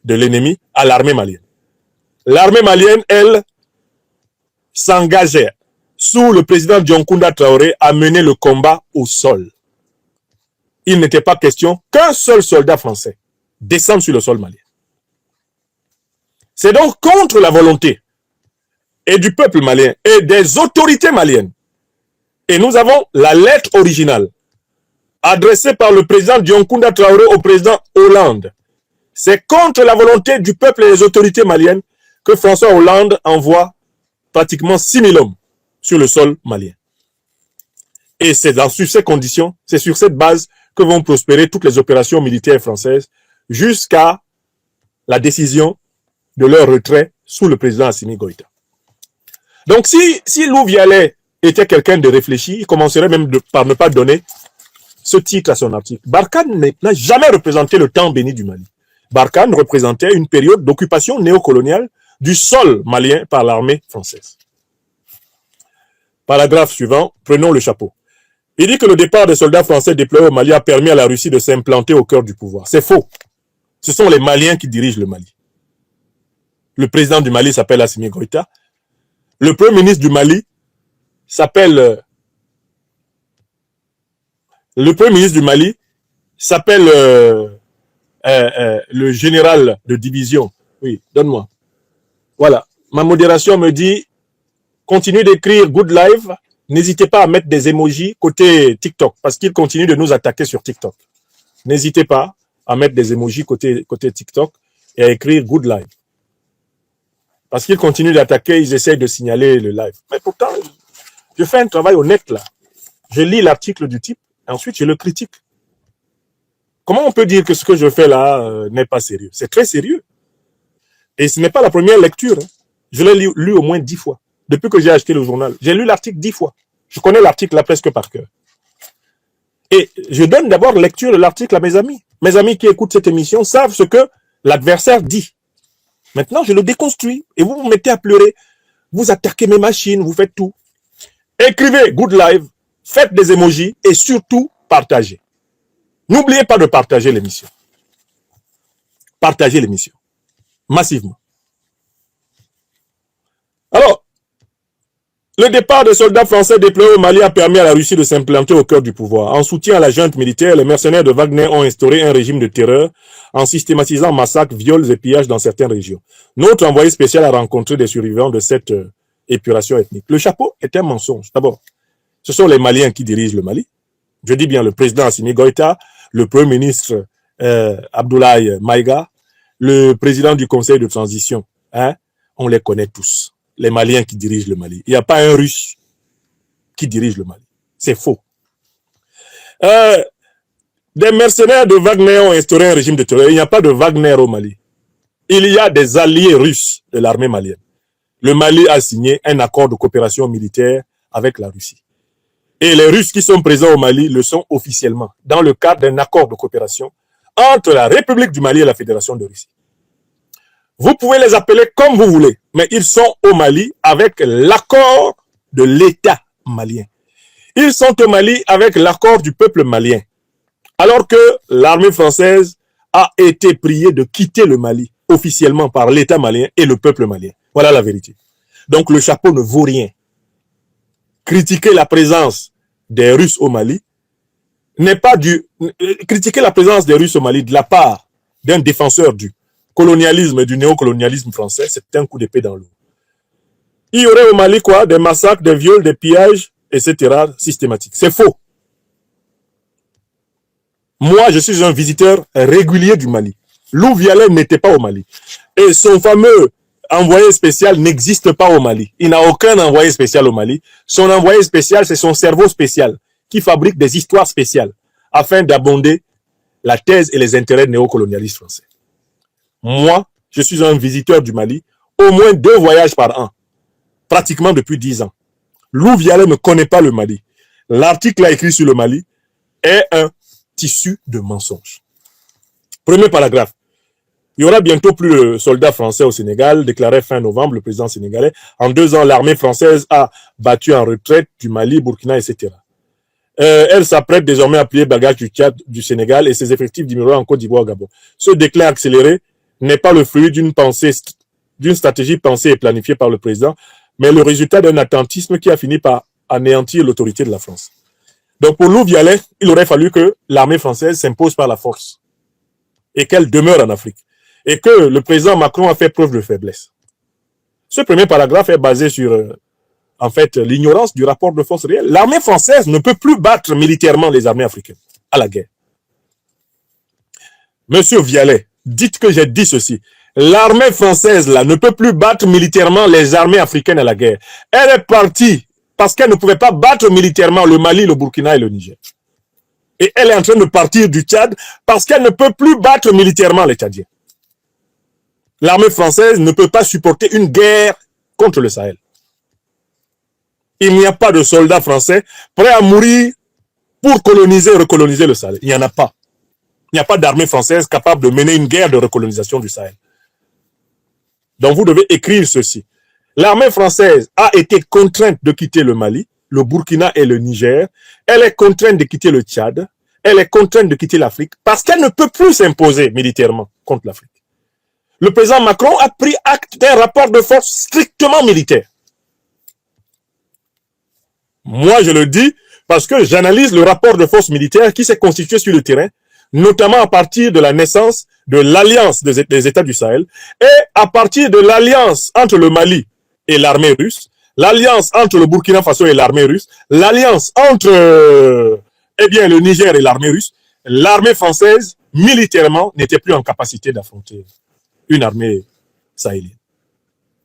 Speaker 2: de l'ennemi à l'armée malienne. L'armée malienne, elle, s'engageait sous le président Dioncounda Traoré à mener le combat au sol. Il n'était pas question qu'un seul soldat français descende sur le sol malien. C'est donc contre la volonté et du peuple malien et des autorités maliennes. Et nous avons la lettre originale adressée par le président Dioncounda Traoré au président Hollande. C'est contre la volonté du peuple et des autorités maliennes que François Hollande envoie pratiquement 6000 hommes sur le sol malien. Et c'est sur ces conditions, c'est sur cette base que vont prospérer toutes les opérations militaires françaises jusqu'à la décision de leur retrait sous le président Assimi Goïta. Donc si Lou Vialet était quelqu'un de réfléchi, il commencerait même par ne pas donner ce titre à son article. Barkhane n'a jamais représenté le temps béni du Mali. Barkhane représentait une période d'occupation néocoloniale du sol malien par l'armée française. Paragraphe suivant, prenons le chapeau. Il dit que le départ des soldats français déployés au Mali a permis à la Russie de s'implanter au cœur du pouvoir. C'est faux. Ce sont les Maliens qui dirigent le Mali. Le président du Mali s'appelle Assimi Goïta. Le premier ministre du Mali s'appelle... le général de division. Oui, donne-moi. Voilà. Ma modération me dit, continue d'écrire Good Live. N'hésitez pas à mettre des emojis côté TikTok, parce qu'il continue de nous attaquer sur TikTok. N'hésitez pas à mettre des emojis côté TikTok et à écrire Good Live. Parce qu'ils continuent d'attaquer, ils essayent de signaler le live. Mais pourtant, je fais un travail honnête là. Je lis l'article du type, et ensuite je le critique. Comment on peut dire que ce que je fais là n'est pas sérieux? C'est très sérieux. Et ce n'est pas la première lecture. Hein. Je l'ai lu au moins 10 fois. Depuis que j'ai acheté le journal, j'ai lu l'article 10 fois. Je connais l'article là presque par cœur. Et je donne d'abord lecture de l'article à mes amis. Mes amis qui écoutent cette émission savent ce que l'adversaire dit. Maintenant, je le déconstruis et vous vous mettez à pleurer. Vous attaquez mes machines, vous faites tout. Écrivez Good Live, faites des emojis et surtout partagez. N'oubliez pas de partager l'émission. Partagez l'émission. Massivement. Alors, le départ des soldats français déployés au Mali a permis à la Russie de s'implanter au cœur du pouvoir. En soutien à la junte militaire, les mercenaires de Wagner ont instauré un régime de terreur en systématisant massacres, viols et pillages dans certaines régions. Notre envoyé spécial a rencontré des survivants de cette épuration ethnique. Le chapeau est un mensonge. D'abord, ce sont les Maliens qui dirigent le Mali. Je dis bien le président Assimi Goïta, le premier ministre Abdoulaye Maïga, le président du conseil de transition. Hein, on les connaît tous. Les Maliens qui dirigent le Mali. Il n'y a pas un Russe qui dirige le Mali. C'est faux. Des mercenaires de Wagner ont instauré un régime de terreur. Il n'y a pas de Wagner au Mali. Il y a des alliés russes de l'armée malienne. Le Mali a signé un accord de coopération militaire avec la Russie. Et les Russes qui sont présents au Mali le sont officiellement dans le cadre d'un accord de coopération entre la République du Mali et la Fédération de Russie. Vous pouvez les appeler comme vous voulez, mais ils sont au Mali avec l'accord de l'État malien. Ils sont au Mali avec l'accord du peuple malien. Alors que l'armée française a été priée de quitter le Mali officiellement par l'État malien et le peuple malien. Voilà la vérité. Donc le chapeau ne vaut rien. Critiquer la présence des Russes au Mali n'est pas du... Critiquer la présence des Russes au Mali de la part d'un défenseur du colonialisme et du néocolonialisme français, c'est un coup d'épée dans l'eau. Il y aurait au Mali quoi? Des massacres, des viols, des pillages, etc. systématiques. C'est faux. Moi, je suis un visiteur régulier du Mali. Lou Vialet n'était pas au Mali. Et son fameux envoyé spécial n'existe pas au Mali. Il n'a aucun envoyé spécial au Mali. Son envoyé spécial, c'est son cerveau spécial qui fabrique des histoires spéciales afin d'abonder la thèse et les intérêts néocolonialistes français. Moi, je suis un visiteur du Mali, au moins 2 voyages par an, pratiquement depuis 10 ans. Lou Vialet ne connaît pas le Mali. L'article écrit sur le Mali est un tissu de mensonges. Premier paragraphe. Il y aura bientôt plus de soldats français au Sénégal, déclaré fin novembre le président sénégalais. En 2 ans, l'armée française a battu en retraite du Mali, Burkina, etc. Elle s'apprête désormais à plier bagage du Tchad, du Sénégal et ses effectifs diminueront en Côte d'Ivoire, Gabon. Ce déclin accéléré n'est pas le fruit d'une stratégie pensée et planifiée par le président, mais le résultat d'un attentisme qui a fini par anéantir l'autorité de la France. Donc pour Lou Vialet, il aurait fallu que l'armée française s'impose par la force et qu'elle demeure en Afrique. Et que le président Macron a fait preuve de faiblesse. Ce premier paragraphe est basé sur, en fait, l'ignorance du rapport de force réel. L'armée française ne peut plus battre militairement les armées africaines à la guerre. Monsieur Vialet, dites que j'ai dit ceci. L'armée française, là, ne peut plus battre militairement les armées africaines à la guerre. Elle est partie parce qu'elle ne pouvait pas battre militairement le Mali, le Burkina et le Niger. Et elle est en train de partir du Tchad parce qu'elle ne peut plus battre militairement les Tchadiens. L'armée française ne peut pas supporter une guerre contre le Sahel. Il n'y a pas de soldats français prêts à mourir pour coloniser et recoloniser le Sahel. Il n'y en a pas. Il n'y a pas d'armée française capable de mener une guerre de recolonisation du Sahel. Donc vous devez écrire ceci. L'armée française a été contrainte de quitter le Mali, le Burkina et le Niger. Elle est contrainte de quitter le Tchad. Elle est contrainte de quitter l'Afrique parce qu'elle ne peut plus s'imposer militairement contre l'Afrique. Le président Macron a pris acte d'un rapport de force strictement militaire. Moi, je le dis parce que j'analyse le rapport de force militaire qui s'est constitué sur le terrain, notamment à partir de la naissance de l'alliance des États du Sahel et à partir de l'alliance entre le Mali et l'armée russe, l'alliance entre le Burkina Faso et l'armée russe, l'alliance entre le Niger et l'armée russe. L'armée française, militairement, n'était plus en capacité d'affronter une armée sahélienne.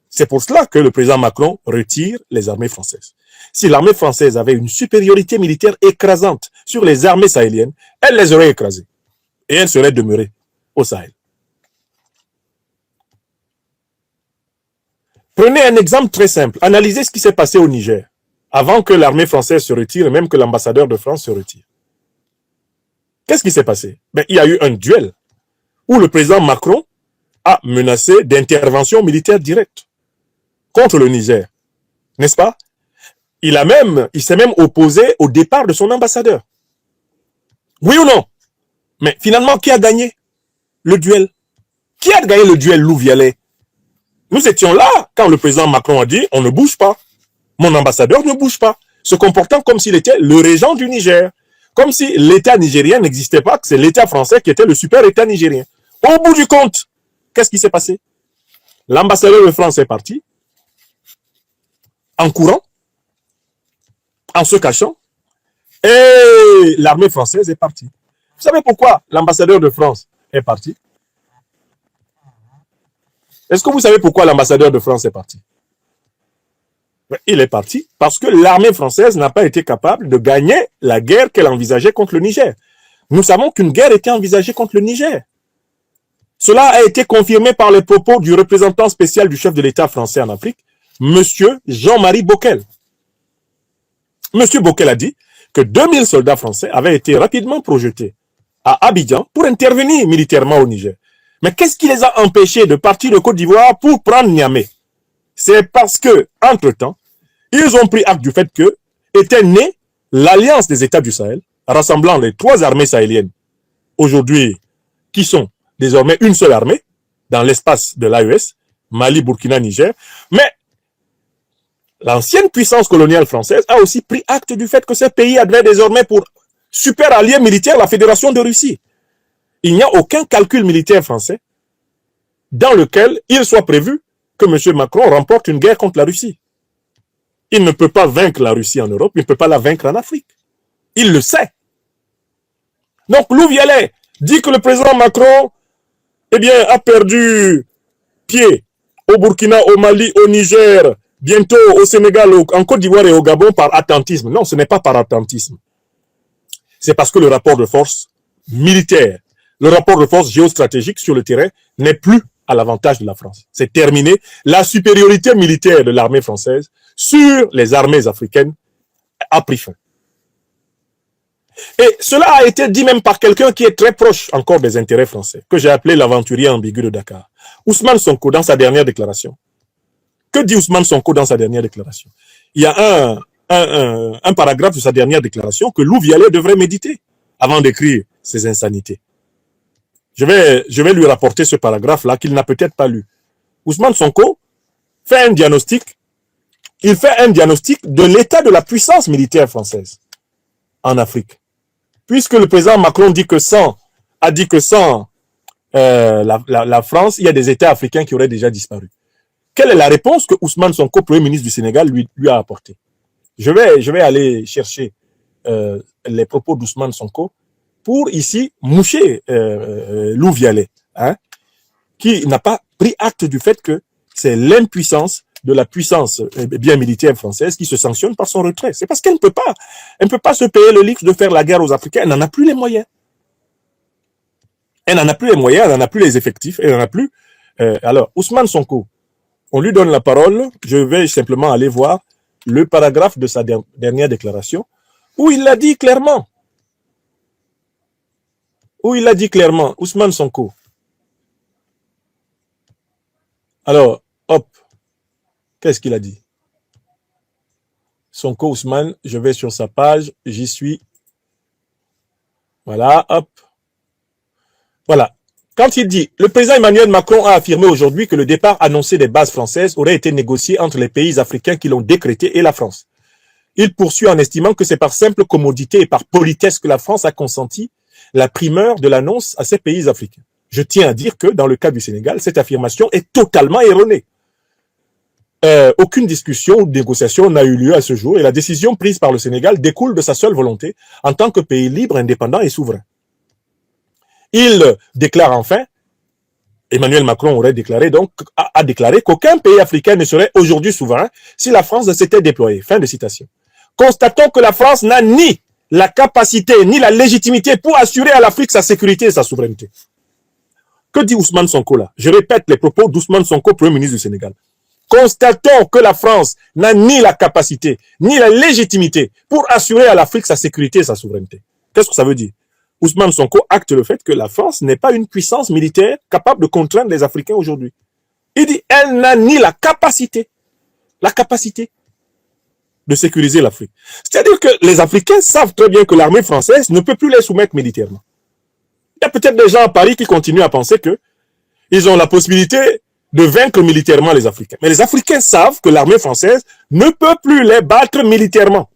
Speaker 2: C'est pour cela que le président Macron retire les armées françaises. Si l'armée française avait une supériorité militaire écrasante sur les armées sahéliennes, elle les aurait écrasées et elle serait demeurée au Sahel. Prenez un exemple très simple. Analysez ce qui s'est passé au Niger avant que l'armée française se retire et même que l'ambassadeur de France se retire. Qu'est-ce qui s'est passé? Il y a eu un duel où le président Macron a menacé d'intervention militaire directe contre le Niger. N'est-ce pas? Il s'est même opposé au départ de son ambassadeur. Oui ou non? Mais finalement, qui a gagné le duel? Qui a gagné le duel, Lou Vialet? Nous étions là quand le président Macron a dit « on ne bouge pas ». Mon ambassadeur ne bouge pas, se comportant comme s'il était le régent du Niger. Comme si l'État nigérien n'existait pas, que c'est l'État français qui était le super État nigérien. Au bout du compte, qu'est-ce qui s'est passé? L'ambassadeur de France est parti, en courant, en se cachant, et l'armée française est partie. Vous savez pourquoi l'ambassadeur de France est parti? Est-ce que vous savez pourquoi l'ambassadeur de France est parti? Il est parti parce que l'armée française n'a pas été capable de gagner la guerre qu'elle envisageait contre le Niger. Nous savons qu'une guerre était envisagée contre le Niger. Cela a été confirmé par les propos du représentant spécial du chef de l'État français en Afrique, M. Jean-Marie Bockel. M. Bockel a dit que 2000 soldats français avaient été rapidement projetés à Abidjan pour intervenir militairement au Niger. Mais qu'est-ce qui les a empêchés de partir de Côte d'Ivoire pour prendre Niamey? C'est parce que, entre-temps, ils ont pris acte du fait que était née l'Alliance des États du Sahel, rassemblant les 3 armées sahéliennes, aujourd'hui, qui sont désormais une seule armée, dans l'espace de l'AES, Mali, Burkina, Niger. Mais l'ancienne puissance coloniale française a aussi pris acte du fait que ce pays avait désormais pour super allié militaire la Fédération de Russie. Il n'y a aucun calcul militaire français dans lequel il soit prévu que M. Macron remporte une guerre contre la Russie. Il ne peut pas vaincre la Russie en Europe, il ne peut pas la vaincre en Afrique. Il le sait. Donc Lou Vialet dit que le président Macron a perdu pied au Burkina, au Mali, au Niger, bientôt au Sénégal, en Côte d'Ivoire et au Gabon par attentisme. Non, ce n'est pas par attentisme. C'est parce que le rapport de force militaire, le rapport de force géostratégique sur le terrain n'est plus à l'avantage de la France. C'est terminé. La supériorité militaire de l'armée française sur les armées africaines a pris fin. Et cela a été dit même par quelqu'un qui est très proche encore des intérêts français, que j'ai appelé l'aventurier ambigu de Dakar. Ousmane Sonko, dans sa dernière déclaration. Que dit Ousmane Sonko dans sa dernière déclaration? Il y a un un paragraphe de sa dernière déclaration que Lou Vialet devrait méditer avant d'écrire ces insanités. Je vais lui rapporter ce paragraphe-là qu'il n'a peut-être pas lu. Ousmane Sonko fait un diagnostic. Il fait un diagnostic de l'état de la puissance militaire française en Afrique. Puisque le président Macron a dit que sans la France, il y a des États africains qui auraient déjà disparu. Quelle est la réponse que Ousmane Sonko, Premier ministre du Sénégal, lui a apportée? Je vais aller chercher les propos d'Ousmane Sonko pour ici moucher Lou Vialet, hein, qui n'a pas pris acte du fait que c'est l'impuissance de la puissance bien militaire française qui se sanctionne par son retrait. C'est parce qu'elle ne peut pas se payer le luxe de faire la guerre aux Africains. Elle n'en a plus les moyens. Elle n'en a plus les moyens, elle n'en a plus les effectifs, elle n'en a plus. Alors, Ousmane Sonko, on lui donne la parole. Je vais simplement aller voir le paragraphe de sa dernière déclaration où il l'a dit clairement. Ousmane Sonko. Alors, hop, qu'est-ce qu'il a dit? Sonko Ousmane, je vais sur sa page, j'y suis. Voilà, hop. Voilà. Quand il dit, le président Emmanuel Macron a affirmé aujourd'hui que le départ annoncé des bases françaises aurait été négocié entre les pays africains qui l'ont décrété et la France. Il poursuit en estimant que c'est par simple commodité et par politesse que la France a consenti la primeur de l'annonce à ces pays africains. Je tiens à dire que, dans le cas du Sénégal, cette affirmation est totalement erronée. Aucune discussion ou négociation n'a eu lieu à ce jour et la décision prise par le Sénégal découle de sa seule volonté en tant que pays libre, indépendant et souverain. Il déclare enfin, Emmanuel Macron aurait déclaré donc, a déclaré qu'aucun pays africain ne serait aujourd'hui souverain si la France s'était déployée. Fin de citation. Constatons que la France n'a ni la capacité ni la légitimité pour assurer à l'Afrique sa sécurité et sa souveraineté. Que dit Ousmane Sonko là? Je répète les propos d'Ousmane Sonko, Premier ministre du Sénégal. Constatons que la France n'a ni la capacité ni la légitimité pour assurer à l'Afrique sa sécurité et sa souveraineté. Qu'est-ce que ça veut dire? Ousmane Sonko acte le fait que la France n'est pas une puissance militaire capable de contraindre les Africains aujourd'hui. Il dit elle n'a ni la capacité de sécuriser l'Afrique. C'est-à-dire que les Africains savent très bien que l'armée française ne peut plus les soumettre militairement. Il y a peut-être des gens à Paris qui continuent à penser que ils ont la possibilité de vaincre militairement les Africains. Mais les Africains savent que l'armée française ne peut plus les battre militairement.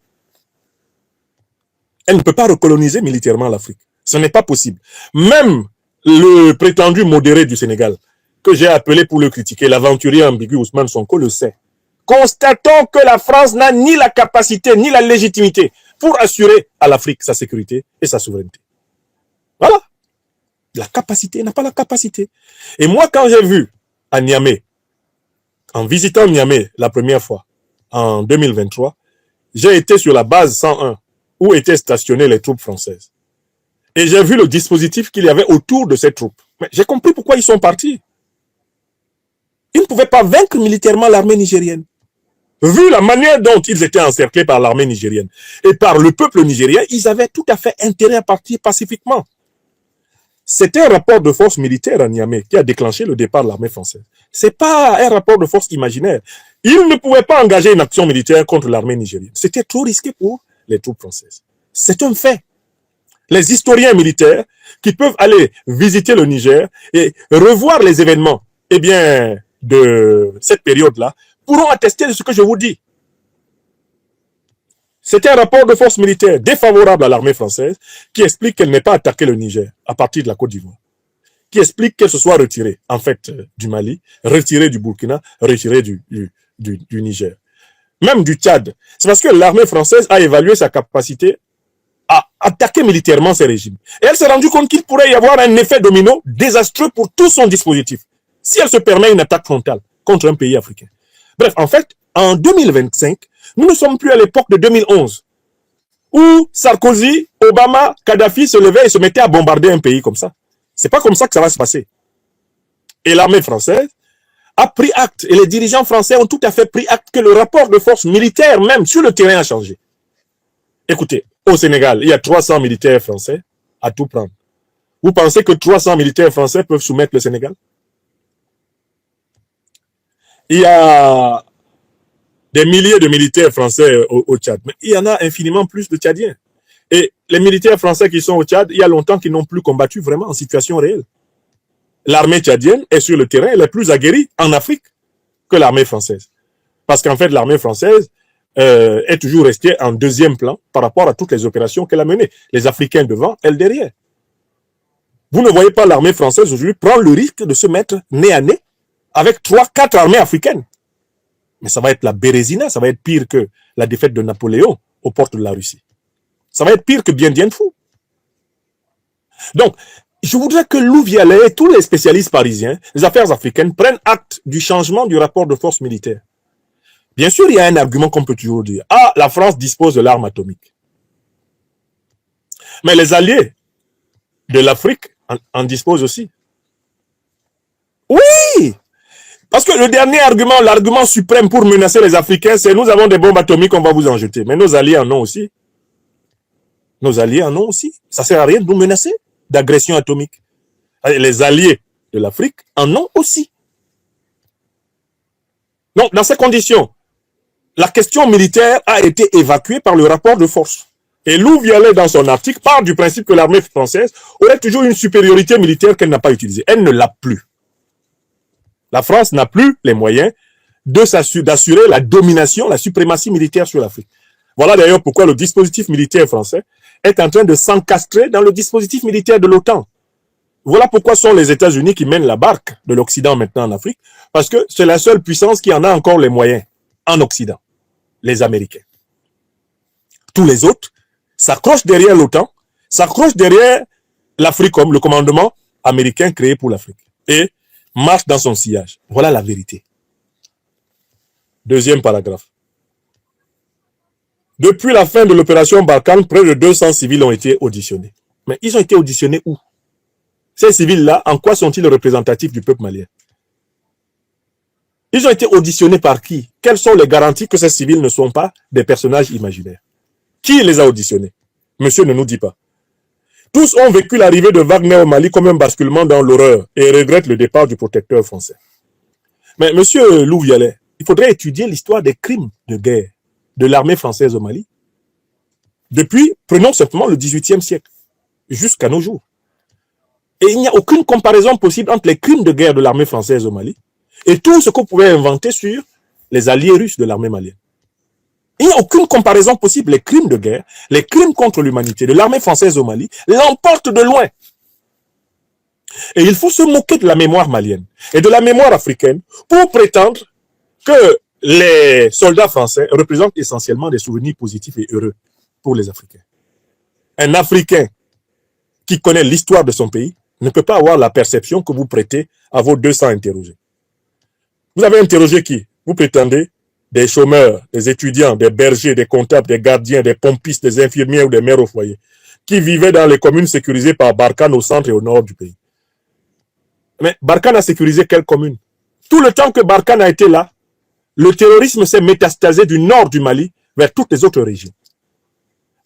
Speaker 2: Elle ne peut pas recoloniser militairement l'Afrique. Ce n'est pas possible. Même le prétendu modéré du Sénégal, que j'ai appelé pour le critiquer, l'aventurier ambigu Ousmane Sonko le sait. Constatons que la France n'a ni la capacité ni la légitimité pour assurer à l'Afrique sa sécurité et sa souveraineté. Voilà. La capacité, n'a pas la capacité. Et moi, quand j'ai vu à Niamey, en visitant Niamey la première fois, en 2023, j'ai été sur la base 101, où étaient stationnées les troupes françaises. Et j'ai vu le dispositif qu'il y avait autour de ces troupes. Mais j'ai compris pourquoi ils sont partis. Ils ne pouvaient pas vaincre militairement l'armée nigérienne. Vu la manière dont ils étaient encerclés par l'armée nigérienne et par le peuple nigérien, ils avaient tout à fait intérêt à partir pacifiquement. C'était un rapport de force militaire à Niamey qui a déclenché le départ de l'armée française. Ce n'est pas un rapport de force imaginaire. Ils ne pouvaient pas engager une action militaire contre l'armée nigérienne. C'était trop risqué pour les troupes françaises. C'est un fait. Les historiens militaires qui peuvent aller visiter le Niger et revoir les événements de cette période-là pourront attester de ce que je vous dis. C'était un rapport de force militaire défavorable à l'armée française qui explique qu'elle n'ait pas attaqué le Niger à partir de la Côte d'Ivoire, qui explique qu'elle se soit retirée en fait du Mali, retirée du Burkina, retirée du Niger, même du Tchad. C'est parce que l'armée française a évalué sa capacité à attaquer militairement ces régimes. Et elle s'est rendue compte qu'il pourrait y avoir un effet domino désastreux pour tout son dispositif, si elle se permet une attaque frontale contre un pays africain. Bref, en fait, en 2025, nous ne sommes plus à l'époque de 2011, où Sarkozy, Obama, Kadhafi se levaient et se mettaient à bombarder un pays comme ça. C'est pas comme ça que ça va se passer. Et l'armée française a pris acte, et les dirigeants français ont tout à fait pris acte que le rapport de force militaire, même sur le terrain, a changé. Écoutez, au Sénégal, il y a 300 militaires français à tout prendre. Vous pensez que 300 militaires français peuvent soumettre le Sénégal? Il y a des milliers de militaires français au Tchad. Mais il y en a infiniment plus de Tchadiens. Et les militaires français qui sont au Tchad, il y a longtemps qu'ils n'ont plus combattu vraiment en situation réelle. L'armée tchadienne est sur le terrain, elle est plus aguerrie en Afrique que l'armée française. Parce qu'en fait, l'armée française est toujours restée en deuxième plan par rapport à toutes les opérations qu'elle a menées. Les Africains devant, elle derrière. Vous ne voyez pas l'armée française aujourd'hui prendre le risque de se mettre nez à nez avec 3-4 armées africaines. Mais ça va être la Bérésina, ça va être pire que la défaite de Napoléon aux portes de la Russie. Ça va être pire que Bien Dien Phu. Donc, je voudrais que Lou Vialet et tous les spécialistes parisiens, les affaires africaines, prennent acte du changement du rapport de force militaire. Bien sûr, il y a un argument qu'on peut toujours dire. Ah, la France dispose de l'arme atomique. Mais les alliés de l'Afrique en disposent aussi. Oui! Parce que le dernier argument, l'argument suprême pour menacer les Africains, c'est nous avons des bombes atomiques, on va vous en jeter. Mais nos alliés en ont aussi. Nos alliés en ont aussi. Ça ne sert à rien de nous menacer d'agression atomique. Les alliés de l'Afrique en ont aussi. Donc, dans ces conditions, la question militaire a été évacuée par le rapport de force. Et Lou Vialet, dans son article, part du principe que l'armée française aurait toujours une supériorité militaire qu'elle n'a pas utilisée. Elle ne l'a plus. La France n'a plus les moyens d'assurer la domination, la suprématie militaire sur l'Afrique. Voilà d'ailleurs pourquoi le dispositif militaire français est en train de s'encastrer dans le dispositif militaire de l'OTAN. Voilà pourquoi sont les États-Unis qui mènent la barque de l'Occident maintenant en Afrique, parce que c'est la seule puissance qui en a encore les moyens en Occident, les Américains. Tous les autres s'accrochent derrière l'OTAN, s'accrochent derrière l'Africom, le commandement américain créé pour l'Afrique, et marchent dans son sillage. Voilà la vérité. Deuxième paragraphe. Depuis la fin de l'opération Barkhane, près de 200 civils ont été auditionnés. Mais ils ont été auditionnés où? Ces civils-là, en quoi sont-ils représentatifs du peuple malien? Ils ont été auditionnés par qui? Quelles sont les garanties que ces civils ne sont pas des personnages imaginaires? Qui les a auditionnés? Monsieur ne nous dit pas. Tous ont vécu l'arrivée de Wagner au Mali comme un basculement dans l'horreur et regrettent le départ du protecteur français. Mais monsieur Lou Vialet, il faudrait étudier l'histoire des crimes de guerre de l'armée française au Mali. Depuis, prenons simplement le XVIIIe siècle, jusqu'à nos jours. Et il n'y a aucune comparaison possible entre les crimes de guerre de l'armée française au Mali et tout ce qu'on pouvait inventer sur les alliés russes de l'armée malienne. Il n'y a aucune comparaison possible. Les crimes de guerre, les crimes contre l'humanité de l'armée française au Mali l'emportent de loin. Et il faut se moquer de la mémoire malienne et de la mémoire africaine pour prétendre que les soldats français représentent essentiellement des souvenirs positifs et heureux pour les Africains. Un Africain qui connaît l'histoire de son pays ne peut pas avoir la perception que vous prêtez à vos 200 interrogés. Vous avez interrogé qui? Vous prétendez des chômeurs, des étudiants, des bergers, des comptables, des gardiens, des pompistes, des infirmiers ou des mères au foyer, qui vivaient dans les communes sécurisées par Barkhane au centre et au nord du pays. Mais Barkhane a sécurisé quelle commune? Tout le temps que Barkhane a été là, le terrorisme s'est métastasé du nord du Mali vers toutes les autres régions.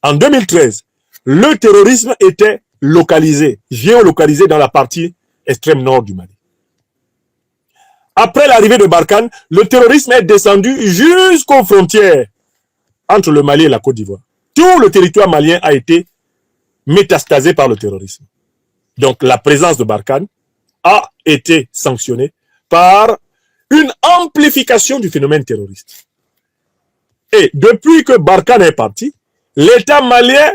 Speaker 2: En 2013, le terrorisme était localisé, géolocalisé dans la partie extrême nord du Mali. Après l'arrivée de Barkhane, le terrorisme est descendu jusqu'aux frontières entre le Mali et la Côte d'Ivoire. Tout le territoire malien a été métastasé par le terrorisme. Donc la présence de Barkhane a été sanctionnée par une amplification du phénomène terroriste. Et depuis que Barkhane est parti, l'État malien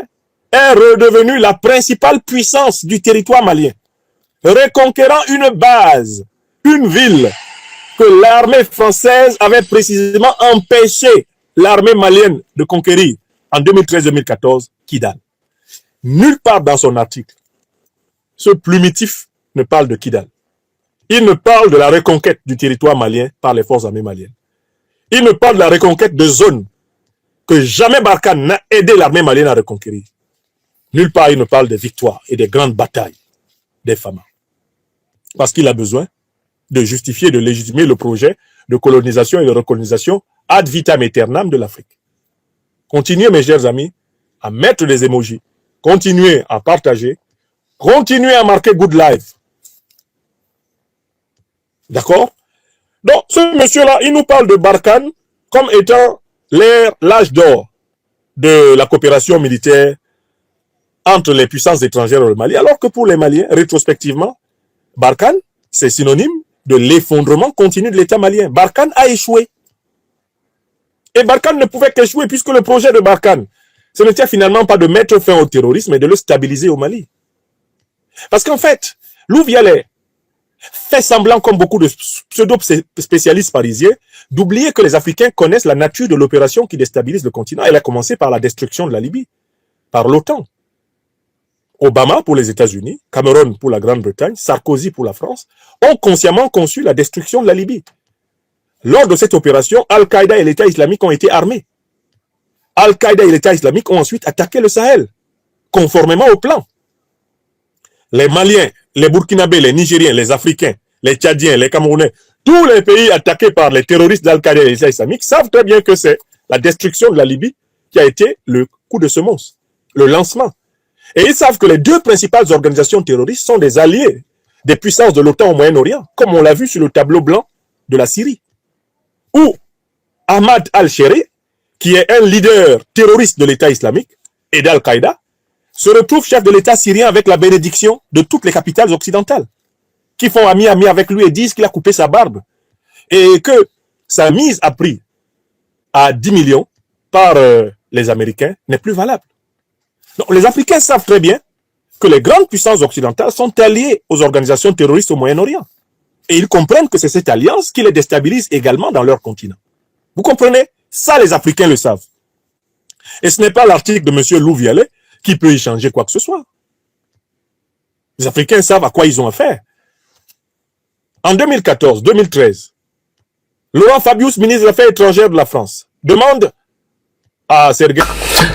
Speaker 2: est redevenu la principale puissance du territoire malien, reconquérant une base, une ville que l'armée française avait précisément empêché l'armée malienne de conquérir en 2013-2014, Kidal. Nulle part dans son article, ce plumitif ne parle de Kidal. Il ne parle de la reconquête du territoire malien par les forces armées maliennes. Il ne parle de la reconquête de zones que jamais Barkhane n'a aidé l'armée malienne à reconquérir. Nulle part il ne parle des victoires et des grandes batailles des Fama. Parce qu'il a besoin de justifier, de légitimer le projet de colonisation et de recolonisation ad vitam aeternam de l'Afrique. Continuez, mes chers amis, à mettre des émojis. Continuez à partager. Continuez à marquer good life. D'accord? Donc, ce monsieur-là, il nous parle de Barkhane comme étant l'âge d'or de la coopération militaire entre les puissances étrangères et le Mali, alors que pour les Maliens, rétrospectivement, Barkhane, c'est synonyme de l'effondrement continu de l'État malien. Barkhane a échoué. Et Barkhane ne pouvait qu'échouer puisque le projet de Barkhane, ce n'était finalement pas de mettre fin au terrorisme, mais de le stabiliser au Mali. Parce qu'en fait, Louvialet fait semblant, comme beaucoup de pseudo-spécialistes parisiens, d'oublier que les Africains connaissent la nature de l'opération qui déstabilise le continent. Elle a commencé par la destruction de la Libye, par l'OTAN. Obama pour les États-Unis, Cameron pour la Grande-Bretagne, Sarkozy pour la France, ont consciemment conçu la destruction de la Libye. Lors de cette opération, Al-Qaïda et l'État islamique ont été armés. Al-Qaïda et l'État islamique ont ensuite attaqué le Sahel, conformément au plan. Les Maliens, les Burkinabés, les Nigériens, les Africains, les Tchadiens, les Camerounais, tous les pays attaqués par les terroristes d'Al-Qaïda et l'État islamique savent très bien que c'est la destruction de la Libye qui a été le coup de semonce, le lancement. Et ils savent que les deux principales organisations terroristes sont des alliés des puissances de l'OTAN au Moyen-Orient, comme on l'a vu sur le tableau blanc de la Syrie, où Ahmad al-Sheri, qui est un leader terroriste de l'État islamique et d'Al-Qaïda, se retrouve chef de l'État syrien avec la bénédiction de toutes les capitales occidentales, qui font ami-ami avec lui et disent qu'il a coupé sa barbe, et que sa mise à prix à 10 millions par les Américains n'est plus valable. Donc, les Africains savent très bien que les grandes puissances occidentales sont alliées aux organisations terroristes au Moyen-Orient. Et ils comprennent que c'est cette alliance qui les déstabilise également dans leur continent. Vous comprenez? Ça, les Africains le savent. Et ce n'est pas l'article de M. Louvialet qui peut y changer quoi que ce soit. Les Africains savent à quoi ils ont affaire. En 2014-2013, Laurent Fabius, ministre des Affaires étrangères de la France, demande à Sergueï...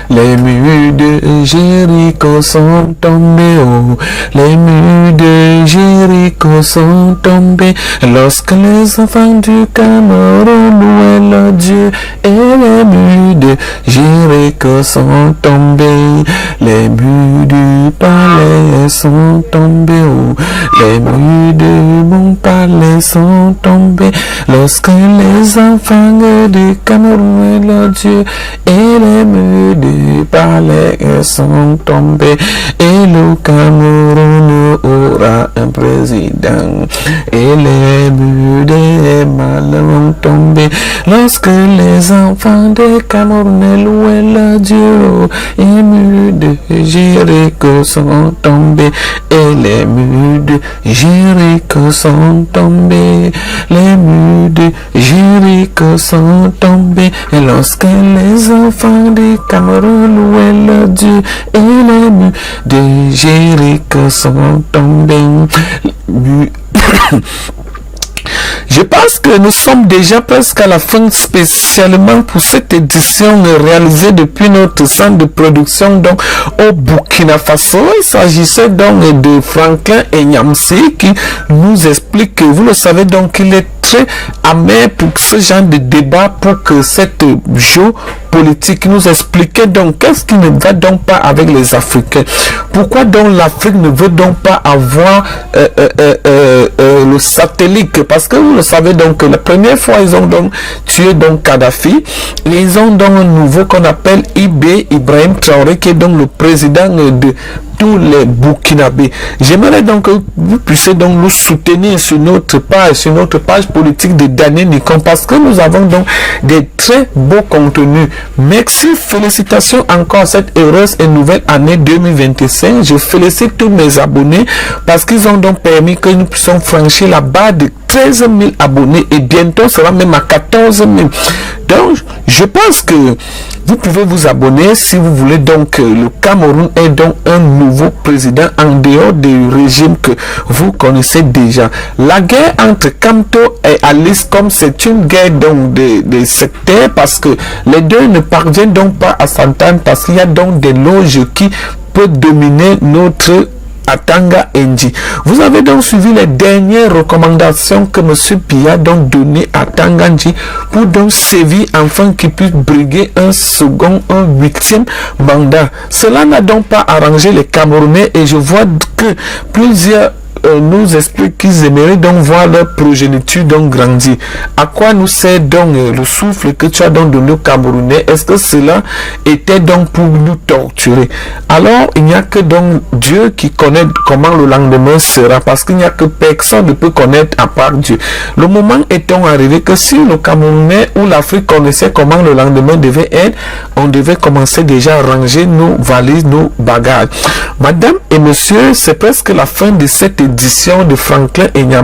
Speaker 1: Les murs de Jéricho sont tombés, oh. Les murs de Jéricho sont tombés lorsque les enfants du Cameroun louaient leur Dieu. Et les murs de Jéricho sont tombés. Les murs du palais sont tombés, oh. Les murs de mon palais sont tombés lorsque les enfants du Cameroun louaient leur Dieu. Et les murs du palais sont tombés et le Cameroun aura un président. Et les murs des mal ont tombé lorsque les enfants de Cameroun louaient leur Dieu. Et les murs de Jéricho sont tombés et les murs de Jéricho sont tombés. Les murs de Jéricho sont tombés et lorsque les enfants de Cameroun louaient leur Dieu et les murs de Jéricho sont tombés. Je pense que nous sommes déjà presque à la fin, spécialement pour cette édition réalisée depuis notre centre de production donc au Burkina Faso. Il s'agissait donc de Franklin Enyamsi qui nous explique que vous le savez donc il est très amer pour ce genre de débat, pour que cette géopolitique nous expliquait donc qu'est-ce qui ne va donc pas avec les Africains. Pourquoi donc l'Afrique ne veut donc pas avoir le satellite? Parce que vous le savez donc la première fois ils ont donc tué donc Kadhafi, ils ont donc un nouveau qu'on appelle Ibrahim Traoré qui est donc le président de tous les Burkinabés. J'aimerais donc que vous puissiez donc nous soutenir sur notre page politique de Daniel Nicon, parce que nous avons donc des très beaux contenus. Merci, félicitations encore à cette heureuse et nouvelle année 2025. Je félicite tous mes abonnés parce qu'ils ont donc permis que nous puissions franchir la barre de 13 000 abonnés et bientôt sera même à 14 000. Donc, je pense que vous pouvez vous abonner si vous voulez. Donc, le Cameroun est donc un nouveau président en dehors du régime que vous connaissez déjà. La guerre entre Kamto et Alice, comme c'est une guerre donc des secteurs, parce que les deux ne parviennent donc pas à s'entendre, parce qu'il y a donc des loges qui peuvent dominer notre Atanga Nji. Vous avez donc suivi les dernières recommandations que M. Pia a donc donné à Tanga Nji pour donc sévir afin qu'il puisse briguer un 8e mandat. Cela n'a donc pas arrangé les Camerounais et je vois que plusieurs nous expliquent qu'ils aimeraient donc voir leur progéniture donc grandir. À quoi nous sert donc le souffle que tu as donc donné aux Camerounais? Est-ce que cela était donc pour nous torturer? Alors, il n'y a que donc Dieu qui connaît comment le lendemain sera, parce qu'il n'y a que personne ne peut connaître à part Dieu. Le moment est donc arrivé que si le Camerounais ou l'Afrique connaissait comment le lendemain devait être, on devait commencer déjà à ranger nos valises, nos bagages. Madame et monsieur, c'est presque la fin de cette édition de Franklin et Nyamsa.